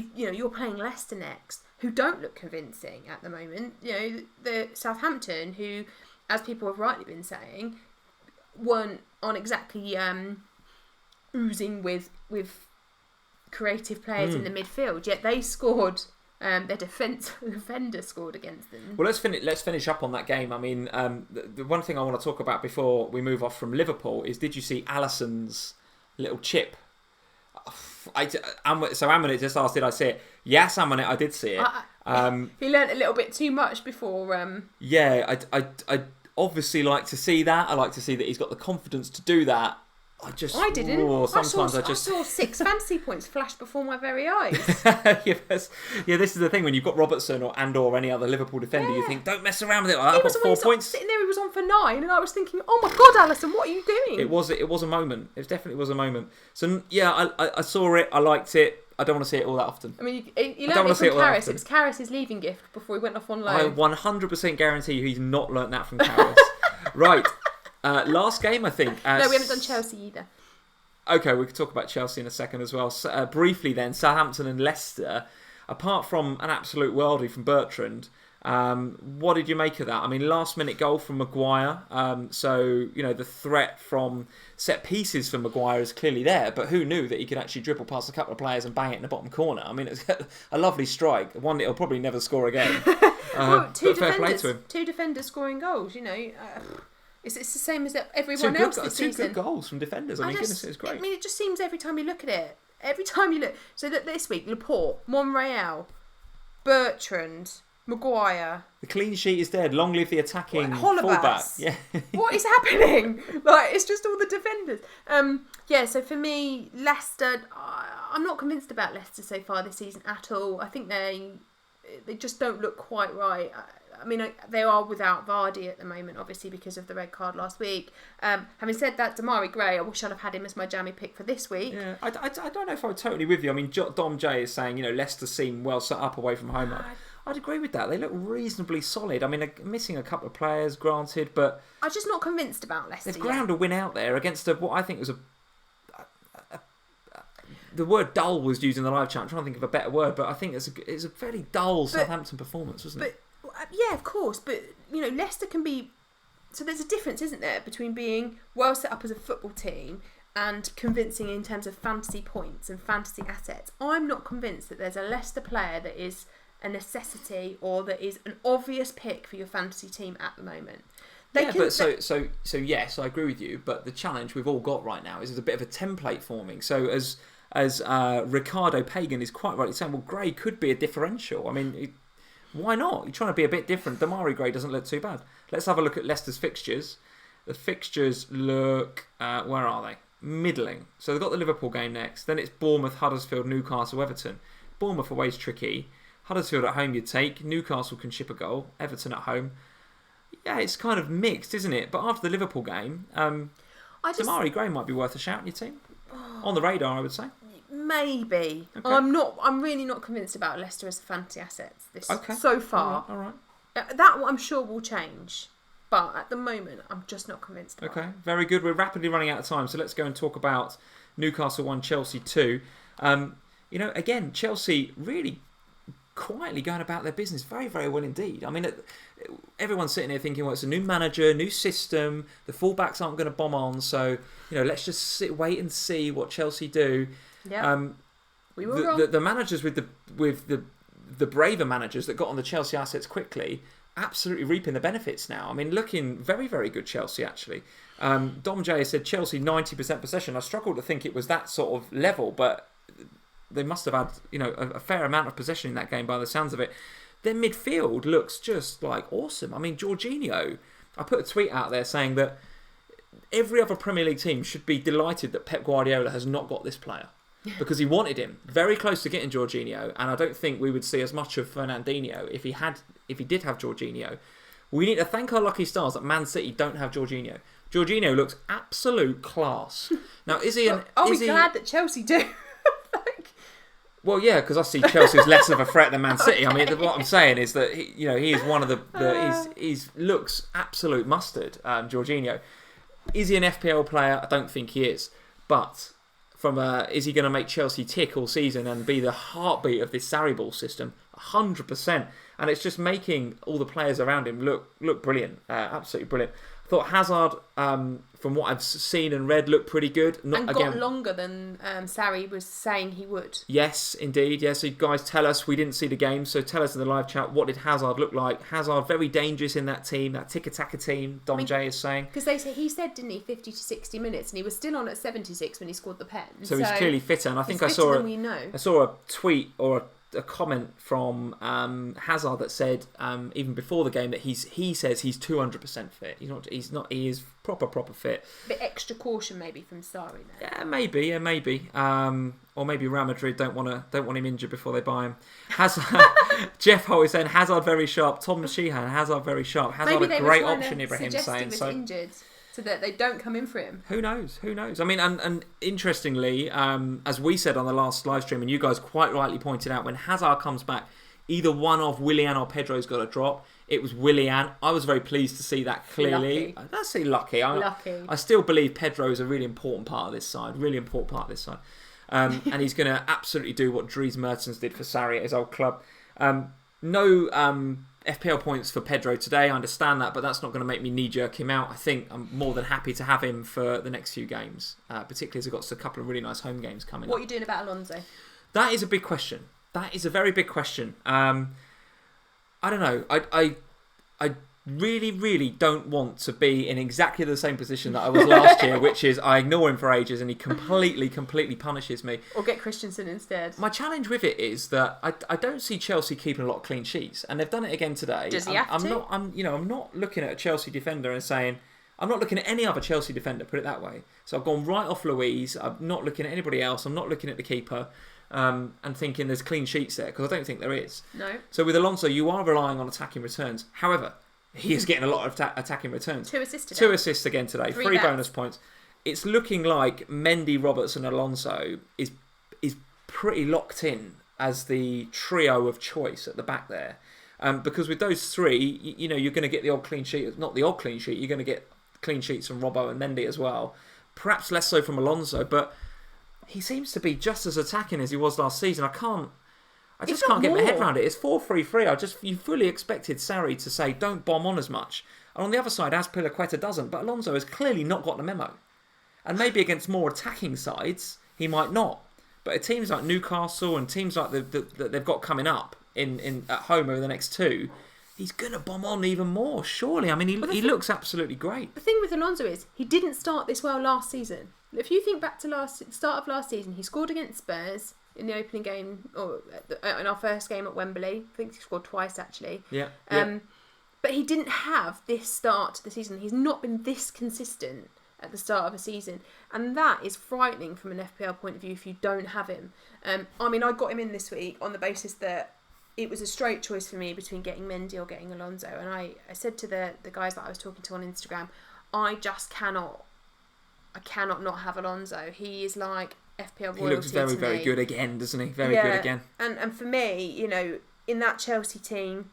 you're playing Leicester next, who don't look convincing at the moment. The Southampton, who, as people have rightly been saying, weren't on exactly oozing with creative players in the midfield, yet they scored. Their defender scored against them. Well, let's finish up on that game. I mean, the one thing I want to talk about before we move off from Liverpool is, did you see Alisson's little chip? Amon just asked, did I see it? Yes, Amon, I did see it. He learnt a little bit too much before. Yeah, I obviously like to see that. I like to see that he's got the confidence to do that. I didn't. I saw 6 fantasy points flash before my very eyes. Yes. Yeah, this is the thing. When you've got Robertson or any other Liverpool defender, you think, don't mess around with it. I've got 4 points. Sitting there, he was on for 9, and I was thinking, oh my God, Alisson, what are you doing? It was a moment. It definitely was a moment. So yeah, I saw it. I liked it. I don't want to see it all that often. I mean, you learned it from Karras. It was Karras' leaving gift before he went off on loan. I 100% guarantee you he's not learnt that from Karras. Right. Last game, I think. No, we haven't done Chelsea either. Okay, we could talk about Chelsea in a second as well. Briefly then, Southampton and Leicester, apart from an absolute worldie from Bertrand, What did you make of that? I mean, last minute goal from Maguire. So, the threat from set pieces for Maguire is clearly there, but who knew that he could actually dribble past a couple of players and bang it in the bottom corner? I mean, it's a lovely strike. One that he'll probably never score again. Well, two defenders scoring goals, it's the same as everyone else this season. Two good goals from defenders. I mean, goodness, it's great. I mean, it just seems every time you look at it, so that this week, Laporte, Monreal, Bertrand, Maguire. The clean sheet is dead. Long live the attacking fullback. Yeah. What is happening? It's just all the defenders. So for me, Leicester, I'm not convinced about Leicester so far this season at all. I think they just don't look quite right. I mean, they are without Vardy at the moment, obviously, because of the red card last week. Having said that, Damari Gray, I wish I'd have had him as my jammy pick for this week. Yeah, I don't know if I'm totally with you. I mean, Dom J is saying, Leicester seem well set up away from home. I'd agree with that. They look reasonably solid. I mean, they're missing a couple of players, granted, but I'm just not convinced about Leicester. They've ground a win out there against what I think was the word dull was used in the live chat. I'm trying to think of a better word, but I think it's a fairly dull Southampton performance, wasn't it? Yeah, of course. But, Leicester can be... So there's a difference, isn't there, between being well set up as a football team and convincing in terms of fantasy points and fantasy assets. I'm not convinced that there's a Leicester player that is a necessity or that is an obvious pick for your fantasy team at the moment. So yes, I agree with you. But the challenge we've all got right now is there's a bit of a template forming. So as Ricardo Pagan is quite rightly saying, well, Gray could be a differential. I mean, why not? You're trying to be a bit different. Damari Gray doesn't look too bad. Let's have a look at Leicester's fixtures. The fixtures look, where are they? Middling. So they've got the Liverpool game next. Then it's Bournemouth, Huddersfield, Newcastle, Everton. Bournemouth away is tricky. Huddersfield at home you'd take. Newcastle can ship a goal. Everton at home. Yeah, it's kind of mixed, isn't it? But after the Liverpool game, Damari Gray might be worth a shout in your team. On the radar, I would say. Maybe. Okay. I'm really not convinced about Leicester as a fantasy assets so far. All right. That I'm sure will change. But at the moment, I'm just not convinced about it. Very good. We're rapidly running out of time, so let's go and talk about Newcastle 1, Chelsea 2. Again, Chelsea really quietly going about their business very, very well indeed. I mean, everyone's sitting here thinking, well, it's a new manager, new system, the fullbacks aren't going to bomb on, so let's just wait and see what Chelsea do. Yeah, we were wrong. The managers with the braver managers that got on the Chelsea assets quickly, absolutely reaping the benefits now. I mean, looking very, very good Chelsea actually. Dom J said Chelsea 90% possession. I struggled to think it was that sort of level, but they must have had a fair amount of possession in that game by the sounds of it. Their midfield looks just like awesome. I mean, Jorginho, I put a tweet out there saying that every other Premier League team should be delighted that Pep Guardiola has not got this player. Because he wanted him very close to getting Jorginho, and I don't think we would see as much of Fernandinho if he did have Jorginho. We need to thank our lucky stars that Man City don't have Jorginho. Jorginho looks absolute class. Now, is he? Glad that Chelsea do? Well, yeah, because I see Chelsea as less of a threat than Man City. I mean, what I'm saying is that he is one of the looks absolute mustard. Jorginho, is he an FPL player? I don't think he is, but. Is he going to make Chelsea tick all season and be the heartbeat of this Sarri ball system? 100%. And it's just making all the players around him look brilliant. Absolutely brilliant. I thought Hazard, from what I've seen and read, looked pretty good. Got longer than Sarri was saying he would. Yes, indeed. Yes, so you guys tell us. We didn't see the game, so tell us in the live chat, what did Hazard look like? Hazard, very dangerous in that team, that tiki-taka team, J is saying. Because he said, didn't he, 50 to 60 minutes, and he was still on at 76 when he scored the pen. So he's clearly fitter, and I think I saw a tweet or a comment from Hazard that said even before the game that he says he's 200% fit. He is proper fit. A bit extra caution maybe from Sarri there. Yeah, maybe. Or maybe Real Madrid don't want him injured before they buy him. Jeff Holt is saying Hazard very sharp. Tom Sheehan, Hazard very sharp. Hazard a great option. Ibrahim saying so. Injured. So that they don't come in for him. Who knows? I mean, and interestingly, as we said on the last live stream, and you guys quite rightly pointed out, when Hazard comes back, either one of Willian or Pedro's got a drop. It was Willian. I was very pleased to see that clearly. Let's say lucky. I still believe Pedro is a really important part of this side. And he's going to absolutely do what Dries Mertens did for Sarri at his old club. No FPL points for Pedro today. I understand that, but that's not going to make me knee-jerk him out. I think I'm more than happy to have him for the next few games, particularly as I've got a couple of really nice home games coming up. What are you doing about Alonso? That is a big question. That is a very big question. I don't know. I really, really don't want to be in exactly the same position that I was last year, which is I ignore him for ages and he completely punishes me. Or get Christensen instead. My challenge with it is that I don't see Chelsea keeping a lot of clean sheets, and they've done it again today. Does he have to? I'm not looking at a Chelsea defender and saying, I'm not looking at any other Chelsea defender, put it that way. So I've gone right off Louise. I'm not looking at anybody else. I'm not looking at the keeper. And thinking there's clean sheets there, because I don't think there is. No. So with Alonso, you are relying on attacking returns. However, he is getting a lot of attacking returns. 2 assists today. 2 assists again today. 3 bonus points. It's looking like Mendy, Robertson, Alonso is pretty locked in as the trio of choice at the back there. Because with those three, you're going to get the odd clean sheet. Not the odd clean sheet. You're going to get clean sheets from Robbo and Mendy as well. Perhaps less so from Alonso, but he seems to be just as attacking as he was last season. I just can't get my head around it. It's 4-3-3. You fully expected Sarri to say, don't bomb on as much. And on the other side, Azpilicueta doesn't. But Alonso has clearly not got the memo. And maybe against more attacking sides, he might not. But at teams like Newcastle and teams like that they've got coming up at home over the next 2, he's going to bomb on even more, surely. I mean, he looks absolutely great. The thing with Alonso is, he didn't start this well last season. If you think back to start of last season, he scored against Spurs in the opening game, or in our first game at Wembley. I think he scored twice, actually. Yeah. But he didn't have this start to the season. He's not been this consistent at the start of a season. And that is frightening from an FPL point of view if you don't have him. I mean, I got him in this week on the basis that it was a straight choice for me between getting Mendy or getting Alonso. And I said to the guys that I was talking to on Instagram, I cannot not have Alonso. He is like FPL royalty. He looks very, very good again, doesn't he? Very good again. And for me, in that Chelsea team,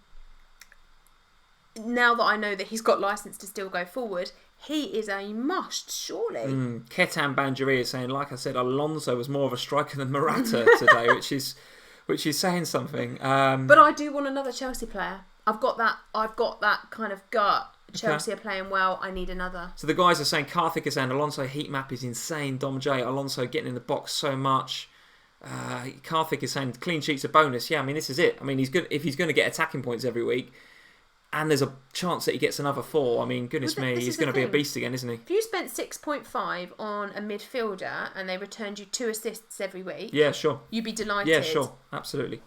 now that I know that he's got licence to still go forward, he is a must, surely. Ketan Banjari is saying, like I said, Alonso was more of a striker than Morata today, which is saying something. But I do want another Chelsea player. I've got that kind of gut. Chelsea are playing well. I need another. So the guys are saying, Karthik is saying Alonso heat map is insane. Dom J, Alonso getting in the box so much. Karthik is saying clean sheets a bonus. Yeah, I mean, this is it. I mean, he's good if he's going to get attacking points every week, and there's a chance that he gets another 4. I mean, goodness me, he's going to be a beast again, isn't he? If you spent 6.5 on a midfielder and they returned you 2 assists every week, yeah, sure, you'd be delighted. Yeah, sure, absolutely.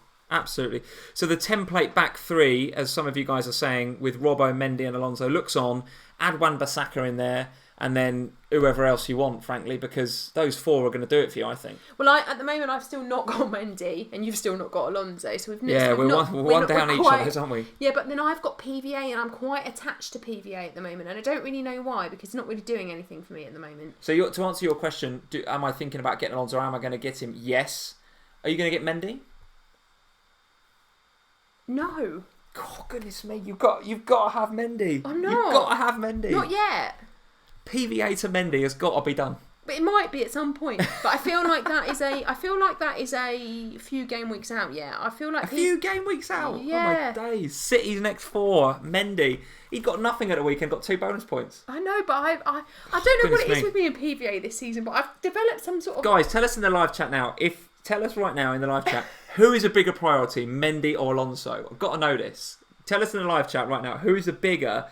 So the template back 3, as some of you guys are saying, with Robbo, Mendy and Alonso looks on. Add Wan-Bissaka in there, and then whoever else you want, frankly, because those 4 are going to do it for you, I think. Well, at the moment, I've still not got Mendy, and you've still not got Alonso. So we're one down each of those, aren't we? Yeah, but then I've got PVA, and I'm quite attached to PVA at the moment, and I don't really know why, because it's not really doing anything for me at the moment. So to answer your question, am I thinking about getting Alonso, or am I going to get him? Yes. Are you going to get Mendy? No. God, goodness me, you've got to have Mendy. I'm not. You've got to have Mendy. Not yet. PVA to Mendy has got to be done. But it might be at some point. But I feel like that is a few game weeks out. Yeah, I feel like few game weeks out. Yeah. Oh my days. City's next 4. Mendy. He got nothing at the weekend. Got 2 bonus points. I know, but I don't know what it is with me in PVA this season. But I've developed some sort of. Guys, tell us in the live chat now. Tell us right now in the live chat, who is a bigger priority, Mendy or Alonso? I've got to know this. Tell us in the live chat right now, who is a bigger...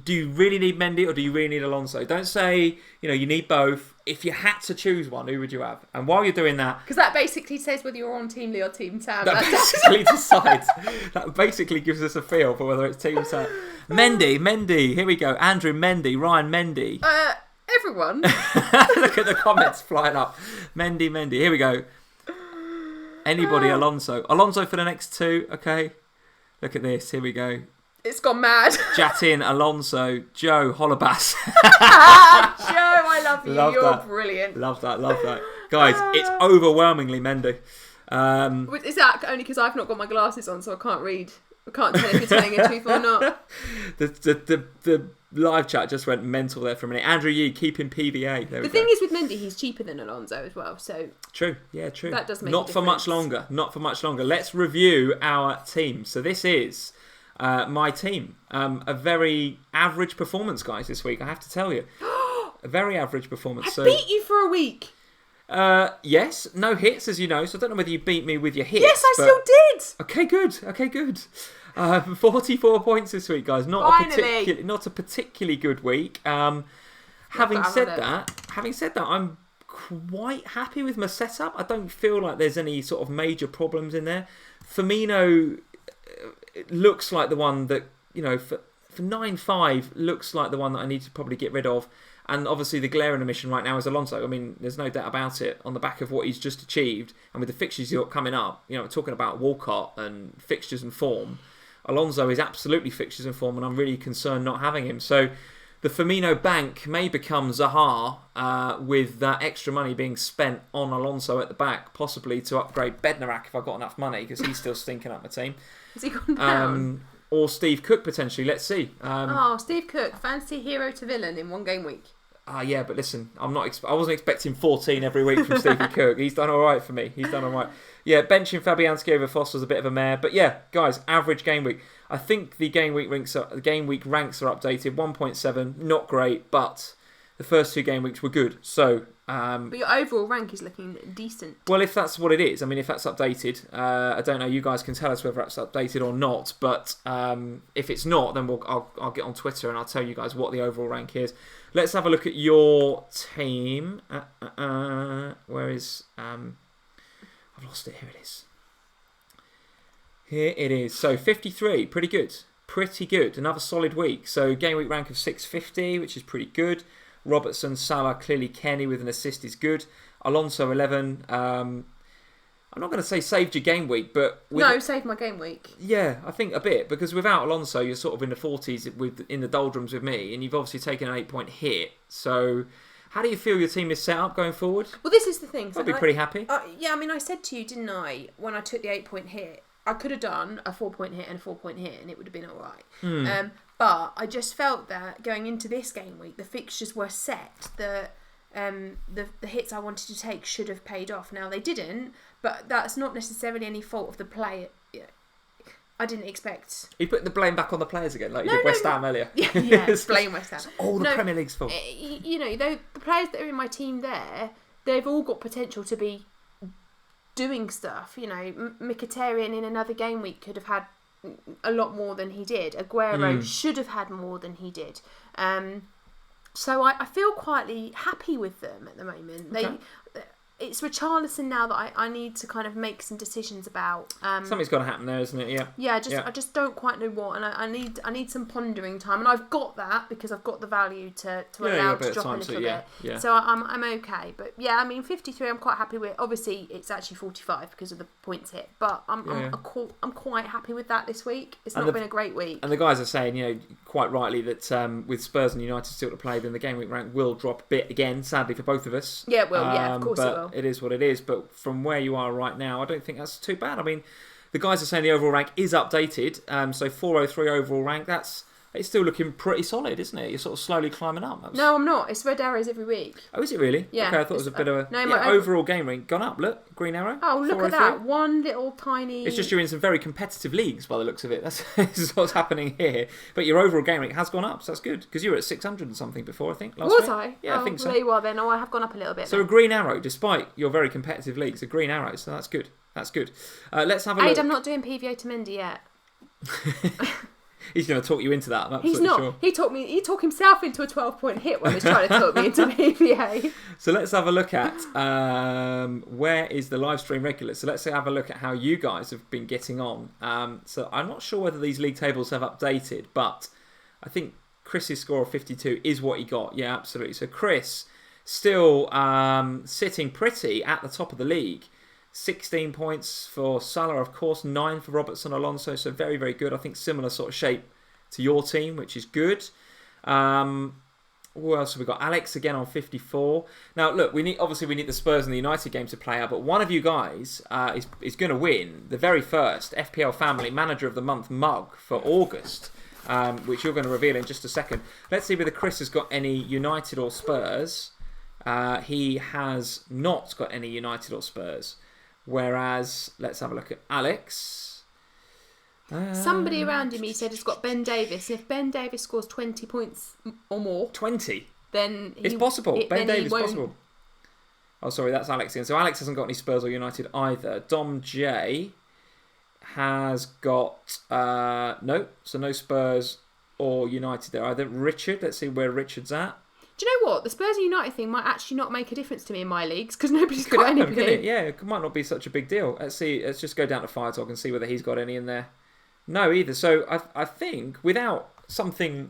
Do you really need Mendy or do you really need Alonso? Don't say, you need both. If you had to choose one, who would you have? And while you're doing that... Because that basically says whether you're on Team Lee or Team Sam. That basically decides. That basically gives us a feel for whether it's Team Sam. Mendy, here we go. Andrew Mendy, Ryan Mendy. Everyone. Look at the comments flying up. Mendy, here we go. Anybody, Alonso for the next 2, okay? Look at this, here we go. It's gone mad. Jatin, Alonso, Joe, Holobas. Joe, I love you. You're brilliant. Love that. Guys, it's overwhelmingly Mendy. Is that only because I've not got my glasses on, so I can't read? I can't tell if you're telling the truth or not. The live chat just went mental there for a minute. Andrew Yee, keeping PVA. The thing is with Mendy, he's cheaper than Alonso as well. So true. Yeah, true. That does make Not for much longer. Let's review our team. So this is my team. A very average performance, guys, this week, I have to tell you. A very average performance. I beat you for a week. Yes, no hits, as you know, so I don't know whether you beat me with your hits. Yes, I still did. Okay, good. 44 points this week, guys. Not a particularly good week. Having said that, I'm quite happy with my setup. I don't feel like there's any sort of major problems in there. Firmino looks like the one that, for 9-5, looks like the one that I need to probably get rid of. And obviously the glaring omission right now is Alonso. I mean, there's no doubt about it. On the back of what he's just achieved, and with the fixtures he's got coming up, talking about Walcott and fixtures and form, Alonso is absolutely fixtures and form, and I'm really concerned not having him. So the Firmino bank may become Zaha with that extra money being spent on Alonso at the back, possibly to upgrade Bednarak if I've got enough money, because he's still stinking up my team. Has he gone down? Or Steve Cook, potentially. Let's see. Steve Cook, fancy hero to villain in one game week. Yeah, but listen, I wasn't expecting 14 every week from Stevie Cook. He's done all right for me. Yeah, benching Fabianski over Foss was a bit of a mare. But yeah, guys, average game week. I think the game week ranks are updated. 1.7, not great, but the first 2 game weeks were good. So, but your overall rank is looking decent. Well, if that's what it is, I mean, if that's updated, I don't know. You guys can tell us whether that's updated or not. But if it's not, then I'll get on Twitter and I'll tell you guys what the overall rank is. Let's have a look at your team. Where is... I've lost it. Here it is. Here it is. So 53, pretty good. Another solid week. So game week rank of 650, which is pretty good. Robertson, Salah, clearly Kenny with an assist is good. Alonso 11. I'm not going to say saved your game week, but... saved my game week. Yeah, I think a bit, because without Alonso, you're sort of in the 40s in the doldrums with me, and you've obviously taken an 8-point hit. So, how do you feel your team is set up going forward? Well, this is the thing. I'd be pretty happy. Yeah, I mean, I said to you, didn't I, when I took the 8-point hit, I could have done a 4-point hit and a 4-point hit, and it would have been all right. But I just felt that going into this game week, the fixtures were set. The hits I wanted to take should have paid off. Now, they didn't, but that's not necessarily any fault of the player. I didn't expect... You put the blame back on the players again, like you did West Ham earlier. Yeah, blame West Ham. It's all the Premier League's fault. The players that are in my team there, they've all got potential to be doing stuff. Mkhitaryan in another game week could have had a lot more than he did. Aguero should have had more than he did. So I feel quietly happy with them at the moment. Okay. It's Richarlison now that I need to kind of make some decisions about. Something's got to happen there, isn't it? Yeah. I just don't quite know what, and I need some pondering time, and I've got that because I've got the value to allow it to drop a little bit. Yeah. So I'm okay, but yeah, I mean 53, I'm quite happy with. Obviously, it's actually 45 because of the points hit, but I'm quite happy with that this week. It's not been a great week. And the guys are saying, quite rightly that with Spurs and United still to play, then the game week rank will drop a bit again. Sadly for both of us. Yeah, it will. Of course it will. It is what it is, but from where you are right now, I don't think that's too bad. I mean, the guys are saying the overall rank is updated, so 403 overall rank, it's still looking pretty solid, isn't it? You're sort of slowly climbing up. No, I'm not. It's red arrows every week. Oh, is it really? Yeah. Okay, I thought it was a bit of a... overall game rank gone up, look. Green arrow. Oh, look at that. One little tiny... It's just you're in some very competitive leagues by the looks of it. That's what's happening here. But your overall game rank has gone up, so that's good. Because you were at 600 and something before, I think, last week. Was I? Yeah, I think so. Well, there you are then. I have gone up a little bit. So a green arrow, despite your very competitive leagues, a green arrow, so that's good. Let's have a look. I'm not doing PVA to Mendy yet. He's going to talk you into that. I'm absolutely He's not. Sure. He talked himself into a 12-point hit when he's trying to talk me into PVA. So let's have a look at where is the live stream regular. So let's have a look at how you guys have been getting on. So I'm not sure whether these league tables have updated, but I think Chris's score of 52 is what he got. Yeah, absolutely. So Chris still sitting pretty at the top of the league. 16 points for Salah, of course, 9 for Robertson, Alonso, so very, very good. I think similar sort of shape to your team, which is good. Who else have we got? Alex again on 54. Now, look, we need the Spurs and the United game to play out, but one of you guys is going to win the very first FPL Family Manager of the Month mug for August, which you're going to reveal in just a second. Let's see whether Chris has got any United or Spurs. He has not got any United or Spurs. Whereas, let's have a look at Alex. Somebody around him, he said, has got Ben Davis. And if Ben Davis scores 20 points or more... 20? Then it's possible. Ben Davis is possible. Oh, sorry, that's Alex again. So Alex hasn't got any Spurs or United either. Dom J has got... no Spurs or United there either. Richard, let's see where Richard's at. Do you know what? The Spurs and United thing might actually not make a difference to me in my leagues because nobody's got anybody. Yeah, it might not be such a big deal. Let's see. Let's just go down to Fire Talk and see whether he's got any in there. No, either. So I think without something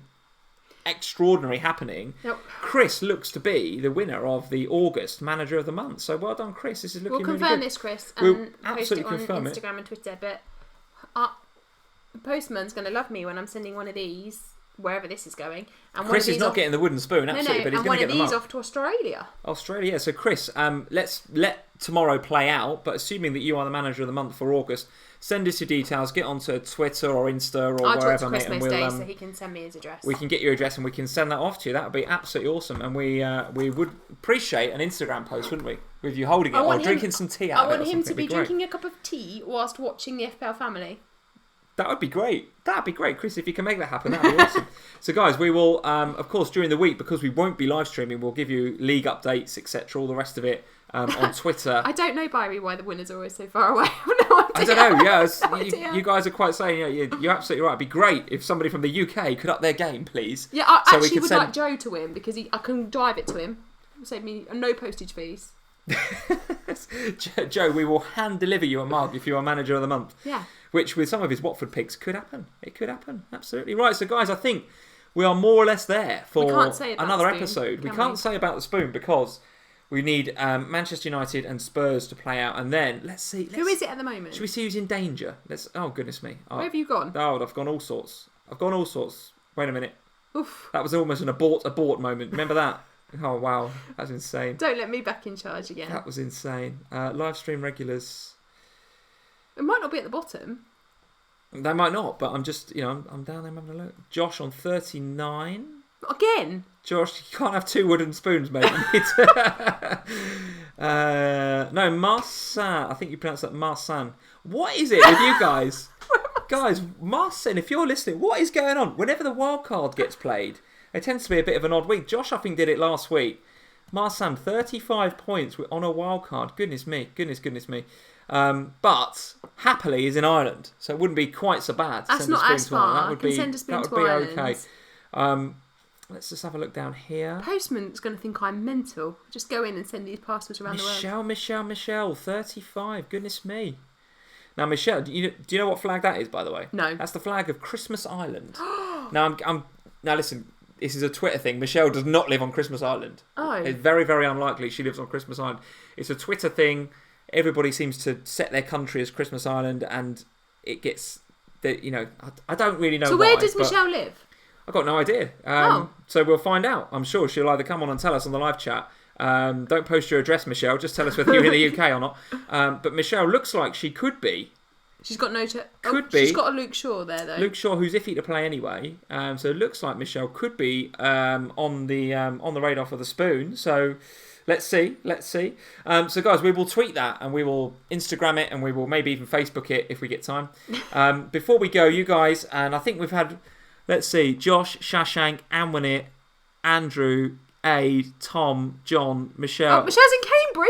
extraordinary happening, Chris looks to be the winner of the August Manager of the Month. So well done, Chris. This is looking really good. We'll confirm this, Chris, and post it on Instagram and Twitter. But the postman's going to love me when I'm sending one of these wherever this is going. And Chris is not getting the wooden spoon, absolutely, but he's going to get them up. And one of these off to Australia. Australia, yeah. So Chris, let's let tomorrow play out, but assuming that you are the Manager of the Month for August, send us your details, get onto Twitter or Insta or wherever, talk to Chris most days, so he can send me his address. We can get your address and we can send that off to you. That would be absolutely awesome, and we would appreciate an Instagram post, wouldn't we? With you holding it or drinking some tea out of it. I want him to be drinking a cup of tea whilst watching the FPL Family. That would be great. That'd be great, Chris. If you can make that happen, that'd be awesome. So, guys, we will, of course, during the week, because we won't be live streaming, we'll give you league updates, etc., all the rest of it on Twitter. I don't know, Byrie, why the winners are always so far away. No idea. I don't know. Yeah, you guys are quite saying. Yeah, you're absolutely right. It'd be great if somebody from the UK could up their game, please. Yeah, I actually would like Joe to win because I can drive it to him. Save me no postage fees. Joe, we will hand deliver you a mug if you are Manager of the Month. Yeah. Which, with some of his Watford picks, could happen. It could happen. Absolutely right. So, guys, I think we are more or less there for another episode. We can't say about the spoon because we need Manchester United and Spurs to play out, and then let's see. Who is it at the moment? Should we see who's in danger? Oh goodness me! Where have you gone? Oh, I've gone all sorts. Wait a minute. Oof. That was almost an abort moment. Remember that? Oh wow, that's insane. Don't let me back in charge again. That was insane. Live stream regulars. It might not be at the bottom. They might not, but I'm just, I'm down there having a look. Josh on 39. Again? Josh, you can't have two wooden spoons, mate. No, Marsan. I think you pronounce that Marsan. What is it with you guys? Guys, Marsan, if you're listening, what is going on? Whenever the wild card gets played, it tends to be a bit of an odd week. Josh, I think, did it last week. Marsan, 35 points on a wild card. Goodness me. But happily is in Ireland, so it wouldn't be quite so bad. That's not as far. That would be okay. Let's just have a look down here. Postman's going to think I'm mental. Just go in and send these parcels around the world. Michelle, 35. Goodness me. Now, Michelle, do you know what flag that is, by the way? No. That's the flag of Christmas Island. Now listen. This is a Twitter thing. Michelle does not live on Christmas Island. Oh. It's very, very unlikely she lives on Christmas Island. It's a Twitter thing. Everybody seems to set their country as Christmas Island, and it gets, I don't really know why. So where does Michelle live? I've got no idea. So we'll find out. I'm sure she'll either come on and tell us on the live chat. Don't post your address, Michelle. Just tell us whether you're in the UK or not. But Michelle looks like she could be. She's got no... Could be. She's got a Luke Shaw there, though. Luke Shaw, who's iffy to play anyway. So it looks like Michelle could be on the radar for the spoon. So let's see. So guys, we will tweet that and we will Instagram it and we will maybe even Facebook it if we get time. Before we go, you guys, and I think we've had, let's see, Josh, Shashank, Anwanit, Andrew, Aid, Tom, John, Michelle. Oh, Michelle's in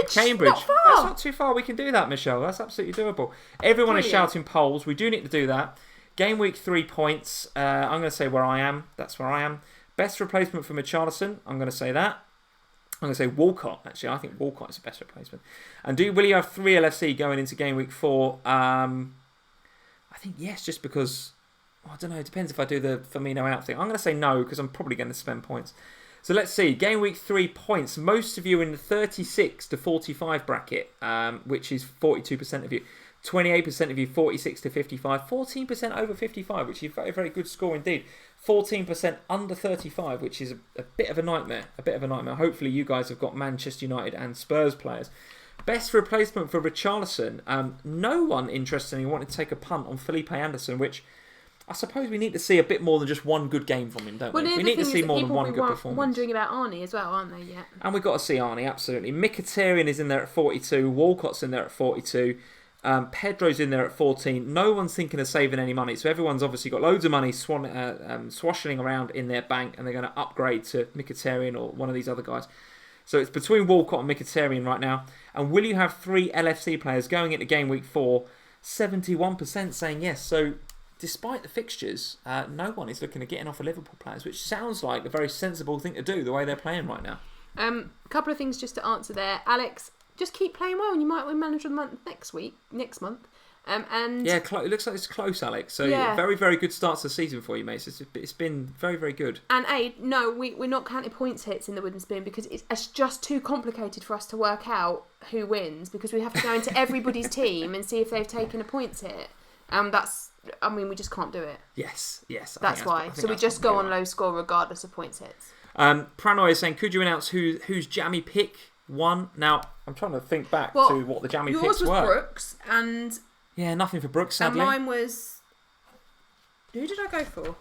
Cambridge. Not far. That's not too far. We can do that, Michelle. That's absolutely doable. Everyone is shouting polls. We do need to do that. Game week 3 points. I'm going to say where I am. That's where I am. Best replacement for Richarlison. I'm going to say that. I'm going to say Walcott. Actually, I think Walcott is the best replacement. And will you have 3 LFC going into game week 4? I think yes, just because, I don't know. It depends if I do the Firmino out thing. I'm going to say no because I'm probably going to spend points. So let's see, game week 3 points. Most of you in the 36 to 45 bracket, which is 42% of you. 28% of you 46 to 55. 14% over 55, which is a very, very good score indeed. 14% under 35, which is a bit of a nightmare. Hopefully you guys have got Manchester United and Spurs players. Best replacement for Richarlison. No one, interestingly, wanted to take a punt on Felipe Anderson, which... I suppose we need to see a bit more than just one good game from him, don't we? We need to see more than one good performance. Wondering about Arnie as well, aren't they, yet? And we've got to see Arnie, absolutely. Mkhitaryan is in there at 42. Walcott's in there at 42. Pedro's in there at 14. No one's thinking of saving any money. So everyone's obviously got loads of money swashing around in their bank, and they're going to upgrade to Mkhitaryan or one of these other guys. So it's between Walcott and Mkhitaryan right now. And will you have 3 LFC players going into game week 4? 71% saying yes. So despite the fixtures, no one is looking at getting off of Liverpool players, which sounds like a very sensible thing to do the way they're playing right now. A couple of things just to answer there. Alex, just keep playing well and you might win Manager of the Month next month. And yeah, it looks like it's close, Alex. So very, very good start to the season for you, mate. It's been very, very good. And no, we're not counting points hits in the wooden spoon because it's just too complicated for us to work out who wins, because we have to go into everybody's team and see if they've taken a points hit. We just can't do it. Yes. That's why. So we just go on low score regardless of points hits. Pranoy is saying, could you announce whose jammy pick won? Now, I'm trying to think back to what the jammy picks were. Yours was Brooks, and yeah, nothing for Brooks, sadly. And mine was... Who did I go for?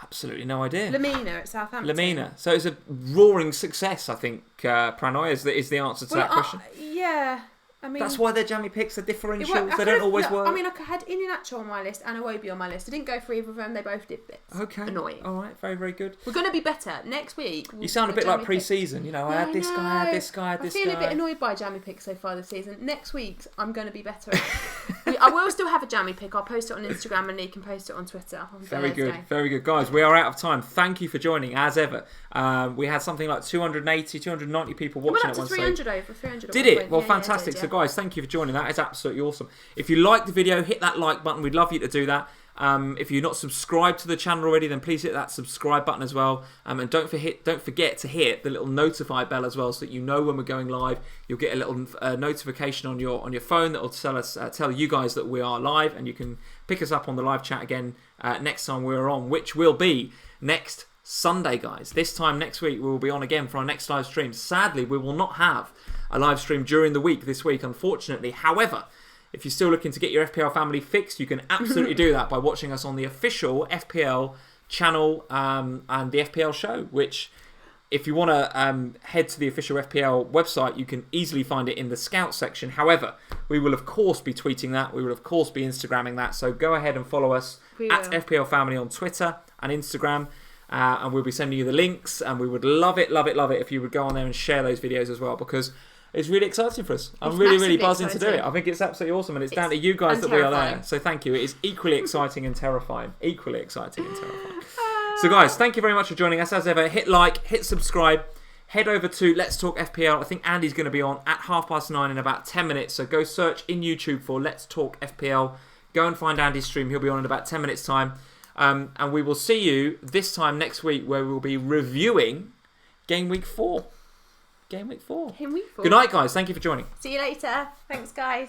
Absolutely no idea. Lamina at Southampton. Lamina. So it's a roaring success, I think, Pranoy, is the answer to that question. Yeah. I mean, that's why they're jammy picks, they're differentials, they don't always work. I mean, I had Iheanacho on my list and Iwobi on my list. I didn't go for either of them, they both did bits. Okay. Annoying. Alright, very, very good. We're going to be better. Next week... You sound a bit like pre-season, I had this guy, I had this guy, I feel a bit annoyed by jammy picks so far this season. Next week, I'm going to be better at it. I will still have a jammy pick. I'll post it on Instagram and Lee can post it on Twitter. Very good, very good. Guys, we are out of time. Thank you for joining, as ever. We had something like 280, 290 people watching at one stage. 300 Did it? Well, fantastic. So guys, thank you for joining. That is absolutely awesome. If you like the video, hit that like button. We'd love you to do that. If you're not subscribed to the channel already, then please hit that subscribe button as well. And don't forget to hit the little notify bell as well, so that you know when we're going live. You'll get a little notification on your phone that will tell you guys that we are live, and you can pick us up on the live chat again next time we're on, which will be next Sunday, guys. This time next week we will be on again for our next live stream. Sadly, we will not have a live stream during the week this week, unfortunately. However, if you're still looking to get your FPL family fixed, you can absolutely do that by watching us on the official FPL channel and the FPL show, which, if you want to head to the official FPL website, you can easily find it in the Scout section. However, we will of course be tweeting that. We will of course be Instagramming that. So go ahead and follow us at FPL Family on Twitter and Instagram. And we'll be sending you the links. And we would love it if you would go on there and share those videos as well, because it's really exciting for us. I'm really buzzing to do it. I think it's absolutely awesome, and it's down to you guys that we are there. So thank you. It is equally exciting and terrifying. So guys, thank you very much for joining us. As ever, hit like, hit subscribe, head over to Let's Talk FPL. I think Andy's going to be on at 9:30 in about 10 minutes. So go search in YouTube for Let's Talk FPL. Go and find Andy's stream. He'll be on in about 10 minutes time. And we will see you this time next week, where we'll be reviewing Game Week 4. Game Week 4. Game Week 4. Good night, guys. Thank you for joining. See you later. Thanks, guys.